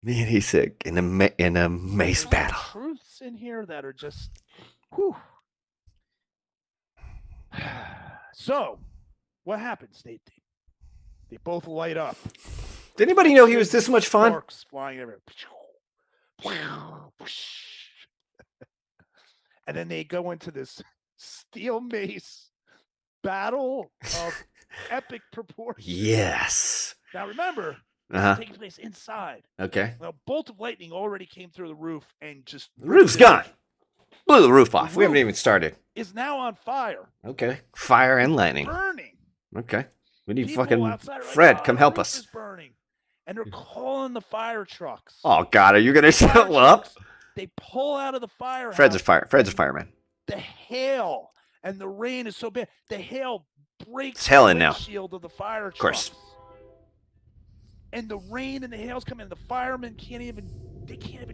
Me and he's sick in a mace battle. Truths in here that are just, whew. So, what happens, Nate? They both light up. Did anybody know he was this much fun? Sparks flying everywhere. And then they go into this steel mace battle of epic proportions. Yes. Now remember, it's taking place inside. Okay. Well, a bolt of lightning already came through the roof and just... The roof's gone. Blew the roof off. We haven't even started. Is now on fire. Okay. Fire and lightning. Burning. Okay. We need People fucking Fred. Come help us. Is burning. And they're calling the fire trucks. Oh, God. Are you going to show up? They pull out of the fire. Fred's a fireman. The hail and the rain is so bad. The hail breaks the windshield of the fire trucks. Of course. And the rain and the hail's coming in. The firemen can't even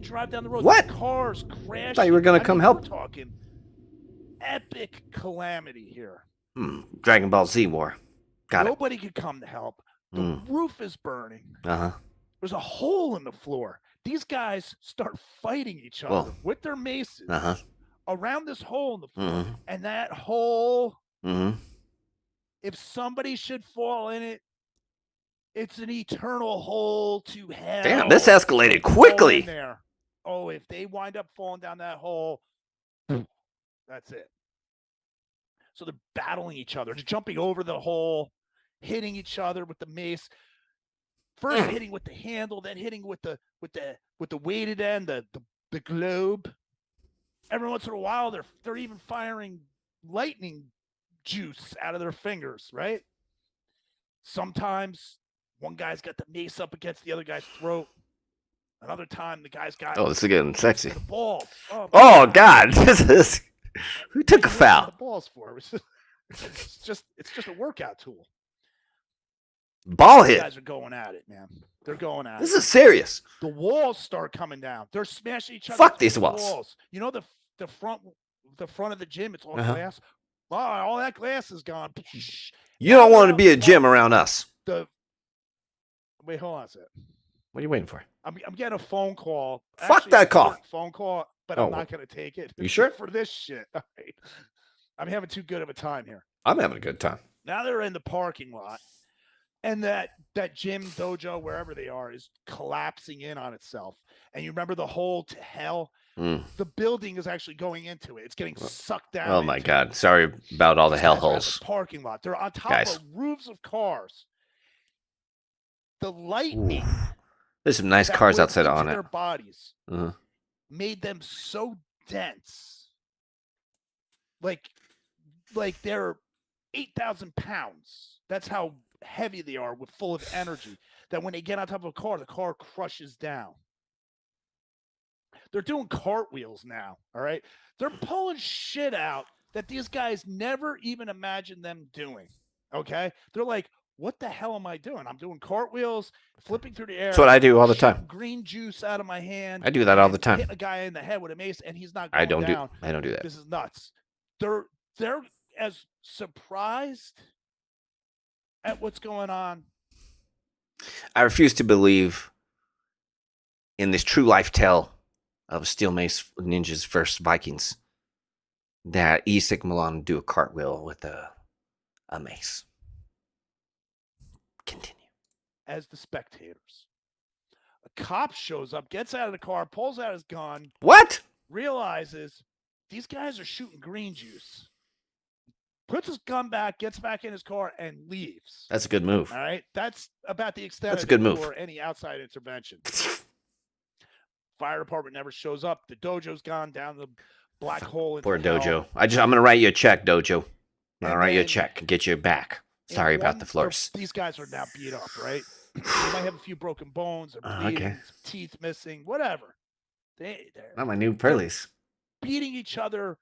drive down the road. What? The cars crash. I thought you were going to come help. We're talking epic calamity here. Dragon Ball Z war. Nobody could come to help. The roof is burning. There's a hole in the floor. These guys start fighting each other with their maces around this hole in the floor. And that hole, if somebody should fall in it, it's an eternal hole to hell. Damn, this escalated quickly. Oh, if they wind up falling down that hole, that's it. So they're battling each other. They're jumping over the hole, hitting each other with the mace. First hitting with the handle, then hitting with the weighted end, the globe. Every once in a while, they're even firing lightning juice out of their fingers, right? Sometimes one guy's got the mace up against the other guy's throat. Another time, the guy's got Oh, this is getting sexy. the balls. Oh God, this is. Who took a foul? The balls for it's just a workout tool. Ball These hit. guys are going at it, man. They're going at it. This is serious. The walls start coming down. They're smashing each other. Fuck these walls. You know the front of the gym. It's all glass. Oh, all that glass is gone. You don't want to be a gym around us. Wait, hold on a second. What are you waiting for? I'm getting a phone call. Fuck that call. Phone call, but I'm not going to take it. You sure? For this shit. All right. I'm having too good of a time here. I'm having a good time. Now they're in the parking lot, and that gym, dojo, wherever they are, is collapsing in on itself. And you remember the hole to hell? The building is actually going into it. It's getting sucked down. Oh my God! Sorry about all the hellholes. Parking lot. They're on top of roofs of cars. The lightning. There's some nice cars outside on it. Their bodies made them so dense, like they're 8,000 pounds. That's how heavy they are, with full of energy. That when they get on top of a car, the car crushes down. They're doing cartwheels now. All right, they're pulling shit out that these guys never even imagined them doing. Okay, they're like, what the hell am I doing? I'm doing cartwheels, flipping through the air. That's what I do all the time. Green juice out of my hand. I do that all the time. Hit a guy in the head with a mace, and he's not going down. I don't do that. This is nuts. They're as surprised at what's going on. I refuse to believe in this true life tale of Steel Mace Ninjas versus Vikings that Isak Milan do a cartwheel with a mace. Continue. As the spectators, a cop shows up, gets out of the car, pulls out his gun. What? Realizes these guys are shooting green juice. Puts his gun back, gets back in his car, and leaves. That's a good move. All right, that's about the extent. That's a good move. For any outside intervention. Fire department never shows up. The dojo's gone down the black hole. Poor dojo. I'm gonna write you a check, dojo. I'm gonna write you a check and get you back. Sorry about the floors. These guys are now beat up, right? They might have a few broken bones or bleeding, teeth missing, whatever. They're not my new pearlies. Beating each other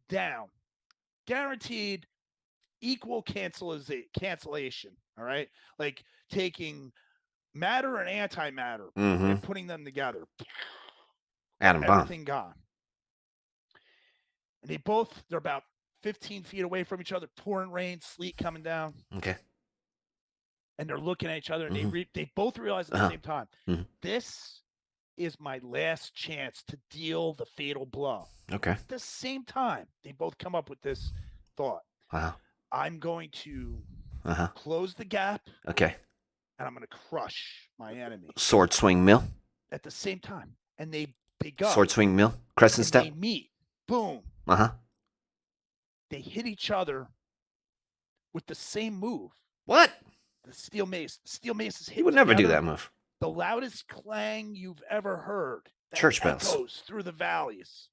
down. Guaranteed equal cancellation. All right, like taking matter and antimatter and putting them together. Atom bomb. Everything gone. And they're about 15 feet away from each other, pouring rain, sleet coming down. Okay. And they're looking at each other, and they both realize at the same time, this is my last chance to deal the fatal blow. Okay. At the same time, they both come up with this thought. Wow. I'm going to close the gap. Okay. And I'm going to crush my enemy. Sword swing mill. At the same time. And they go. Sword swing mill. Crescent step. They meet. Boom. They hit each other with the same move. What? The steel mace. The steel mace is hit. You would never do that move. The loudest clang you've ever heard. Church bells. Echoes through the valleys.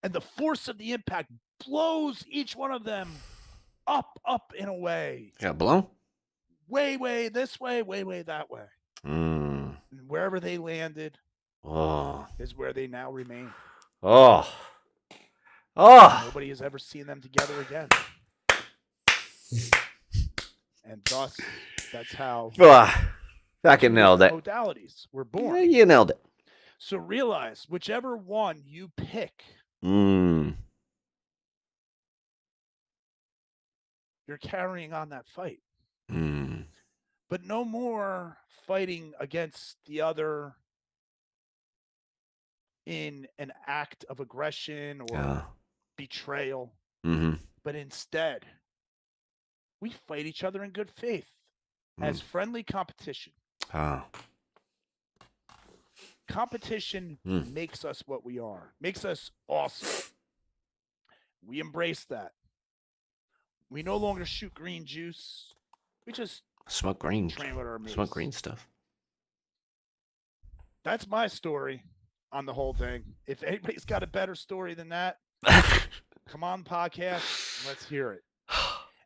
And the force of the impact blows each one of them up and away. Got blown? Way this way, way that way. And wherever they landed is where they now remain. Nobody has ever seen them together again. And thus, that's how fucking nailed it. Modalities were born. Yeah, you nailed it. So realize, whichever one you pick, you're carrying on that fight. But no more fighting against the other in an act of aggression or betrayal. But instead, we fight each other in good faith as friendly competition. Competition makes us what we are, makes us awesome. We embrace that. We no longer shoot green juice. We just Smoke green. train with our mace. Smoke green stuff. That's my story on the whole thing. If anybody's got a better story than that, come on podcast. Let's hear it.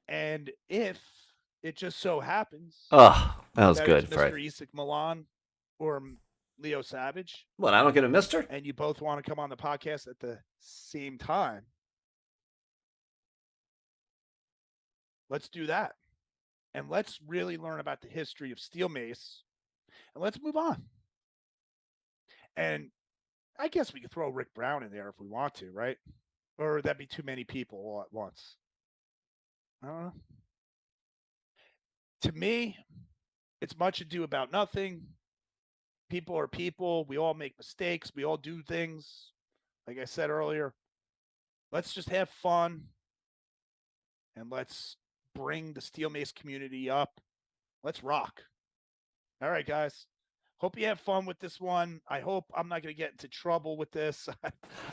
And if it just so happens Oh, that was that good, it's Fred. Mr. Isak Milan or Leo Savage, What, I don't get a mister? and you both want to come on the podcast at the same time, let's do that. And let's really learn about the history of steel mace. And let's move on. And I guess we could throw Rick Brown in there if we want to, right? Or would that be too many people all at once? I don't know. To me, it's much ado about nothing. People are people. We all make mistakes. We all do things. Like I said earlier, let's just have fun and let's bring the steel mace community up. Let's rock. All right, guys. Hope you have fun with this one. I hope I'm not going to get into trouble with this.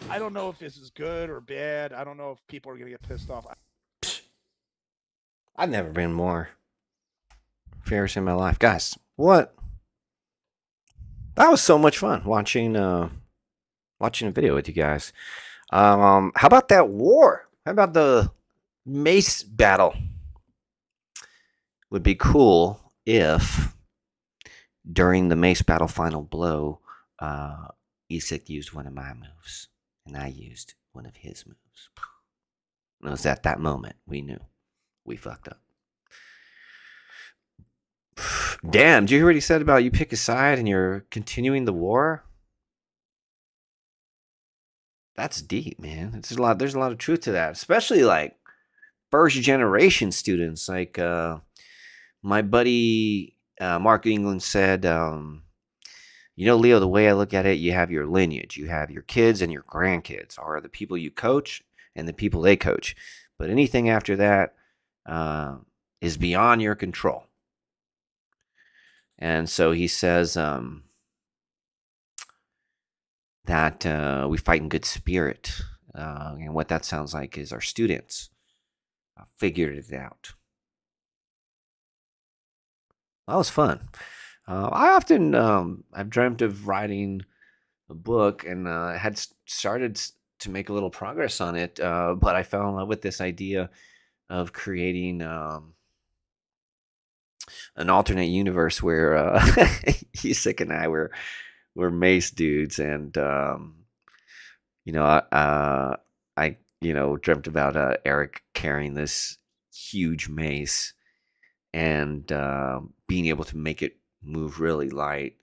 I don't know if this is good or bad. I don't know if people are going to get pissed off. I've never been more furious in my life. Guys, what? That was so much fun watching a video with you guys. How about that war? How about the Mace battle? Would be cool if during the Mace battle final blow, Isak used one of my moves, and I used one of his moves. And it was at that moment we knew we fucked up. Damn, did you hear what he said about you pick a side and you're continuing the war? That's deep, man. There's a lot of truth to that, especially like first generation students. Like my buddy Mark England said, Leo, the way I look at it, you have your lineage, you have your kids and your grandkids are the people you coach and the people they coach. But anything after that is beyond your control. And so he says that we fight in good spirit. And what that sounds like is our students figured it out. That was fun. I often I've dreamt of writing a book and had started to make a little progress on it, but I fell in love with this idea of creating an alternate universe where Isak and I were Mace dudes, and I dreamt about Eric carrying this huge mace and being able to make it move really light,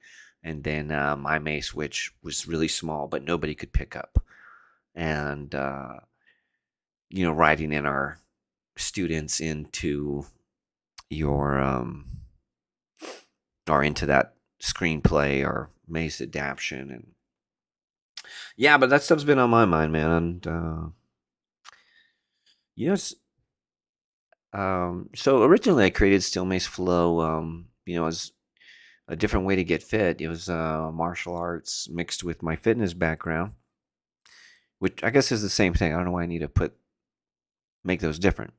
and then my mace, which was really small but nobody could pick up, and riding in our students into your or into that screenplay or mace adaptation. And yeah, but that stuff's been on my mind, man. And so originally I created Steel Mace Flow as a different way to get fit. It was martial arts mixed with my fitness background, which I guess is the same thing. I don't know why I need to make those different.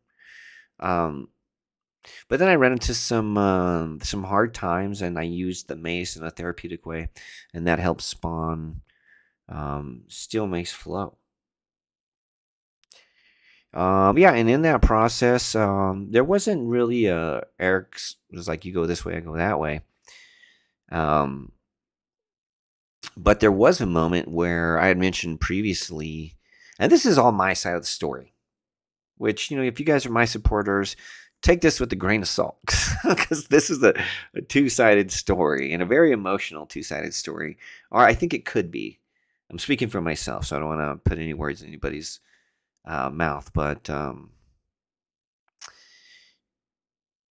But then I ran into some hard times, and I used the mace in a therapeutic way, and that helped spawn Steel Mace Flow. Yeah, and in that process, there wasn't really Eric's was like, you go this way, I go that way. But there was a moment where I had mentioned previously, and this is all my side of the story, which, if you guys are my supporters, take this with a grain of salt, because this is a two-sided story, and a very emotional two-sided story. Or I think it could be. I'm speaking for myself, so I don't want to put any words in anybody's mouth, but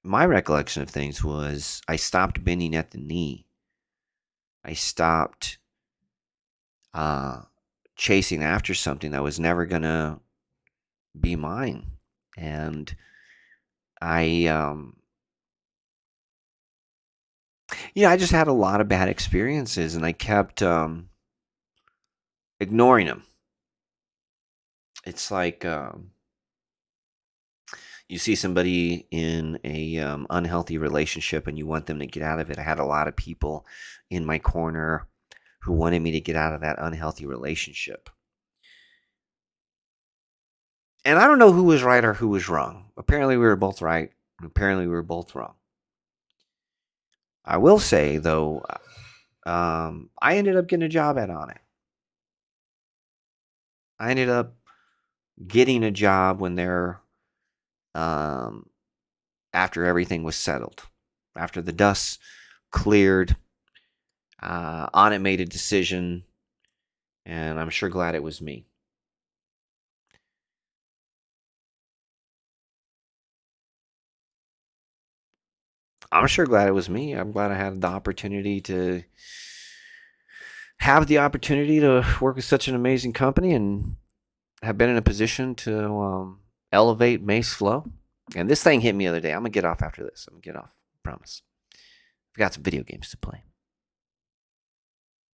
my recollection of things was I stopped bending at the knee. I stopped chasing after something that was never going to be mine. And I just had a lot of bad experiences, and I kept ignoring them. It's like, You see somebody in a unhealthy relationship and you want them to get out of it. I had a lot of people in my corner who wanted me to get out of that unhealthy relationship. And I don't know who was right or who was wrong. Apparently, we were both right. Apparently, we were both wrong. I will say, though, I ended up getting a job on it. I ended up getting a job when they're after everything was settled, after the dust cleared. On it made a decision, and I'm sure glad it was me. I'm sure glad it was me. I'm glad I had the opportunity to work with such an amazing company and have been in a position to elevate Mace Flow. And this thing hit me the other day. I'm going to get off after this. I'm going to get off. I promise. I've got some video games to play.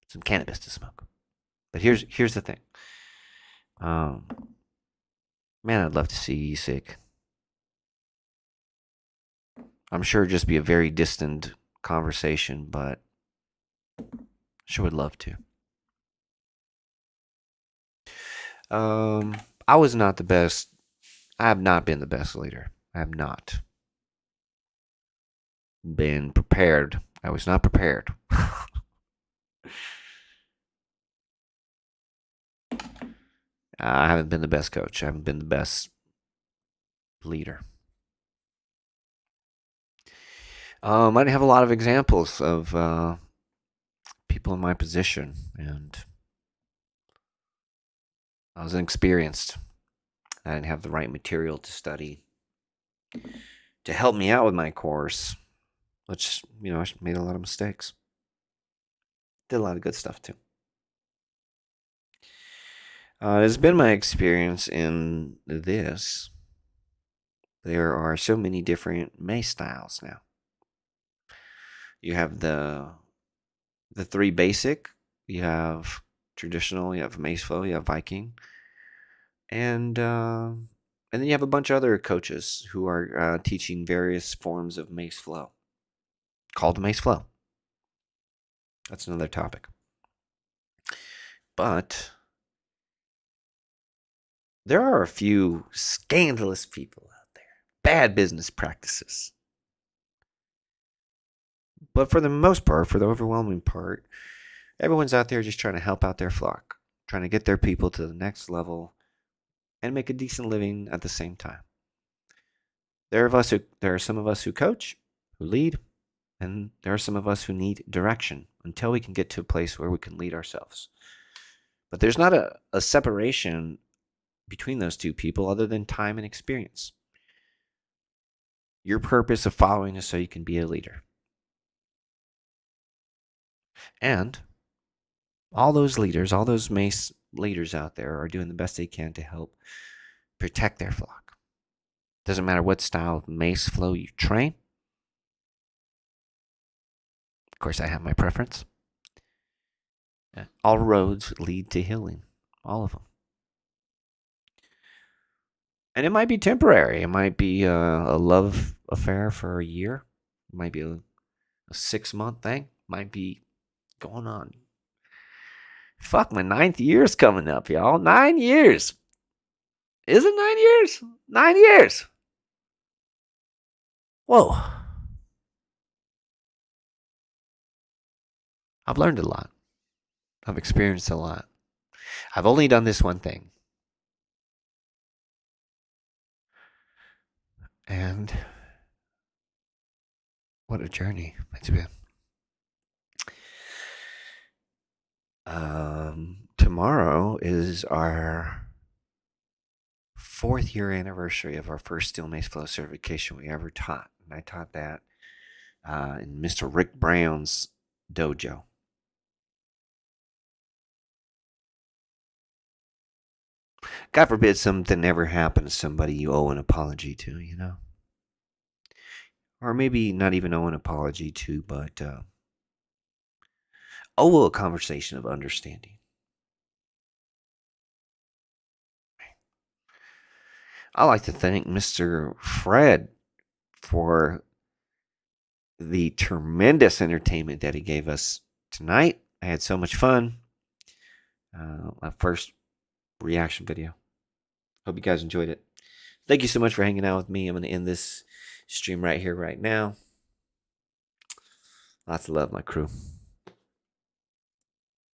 Some cannabis to smoke. But here's the thing. Man, I'd love to see you sick. I'm sure it'd just be a very distant conversation, but sure would love to. I was not the best. I have not been the best leader. I have not been prepared. I was not prepared. I haven't been the best coach. I haven't been the best leader. I didn't have a lot of examples of people in my position, and I was inexperienced. I didn't have the right material to study to help me out with my course, which, I made a lot of mistakes. Did a lot of good stuff too. It's been my experience in this. There are so many different Mace styles now. You have the three basic. You have traditional. You have Mace Flow. You have Viking, and then you have a bunch of other coaches who are teaching various forms of Mace Flow, called Mace Flow. That's another topic. But there are a few scandalous people out there, bad business practices. But for the most part, for the overwhelming part, everyone's out there just trying to help out their flock, trying to get their people to the next level and make a decent living at the same time. There are some of us who coach, who lead, and there are some of us who need direction until we can get to a place where we can lead ourselves. But there's not a separation between those two people other than time and experience. Your purpose of following is so you can be a leader. And all those leaders, all those Mace leaders out there are doing the best they can to help protect their flock. Doesn't matter what style of Mace Flow you train. Of course, I have my preference. All roads lead to healing. All of them. And it might be temporary. It might be a love affair for a year. It might be a 6-month thing. Might be going on. Fuck, my 9th year's coming up, y'all. 9 years. Is it 9 years? 9 years. Whoa. I've learned a lot. I've experienced a lot. I've only done this one thing. And what a journey it's been. Tomorrow is our 4th year anniversary of our first Steel Mace Flow certification we ever taught. And I taught that in Mr. Rick Brown's dojo. God forbid something ever happened to somebody you owe an apology to, Or maybe not even owe an apology to, but owe a conversation of understanding. I'd like to thank Mr. Fred for the tremendous entertainment that he gave us tonight. I had so much fun. My first reaction video. Hope you guys enjoyed it. Thank you so much for hanging out with me. I'm going to end this stream right here, right now. Lots of love, my crew.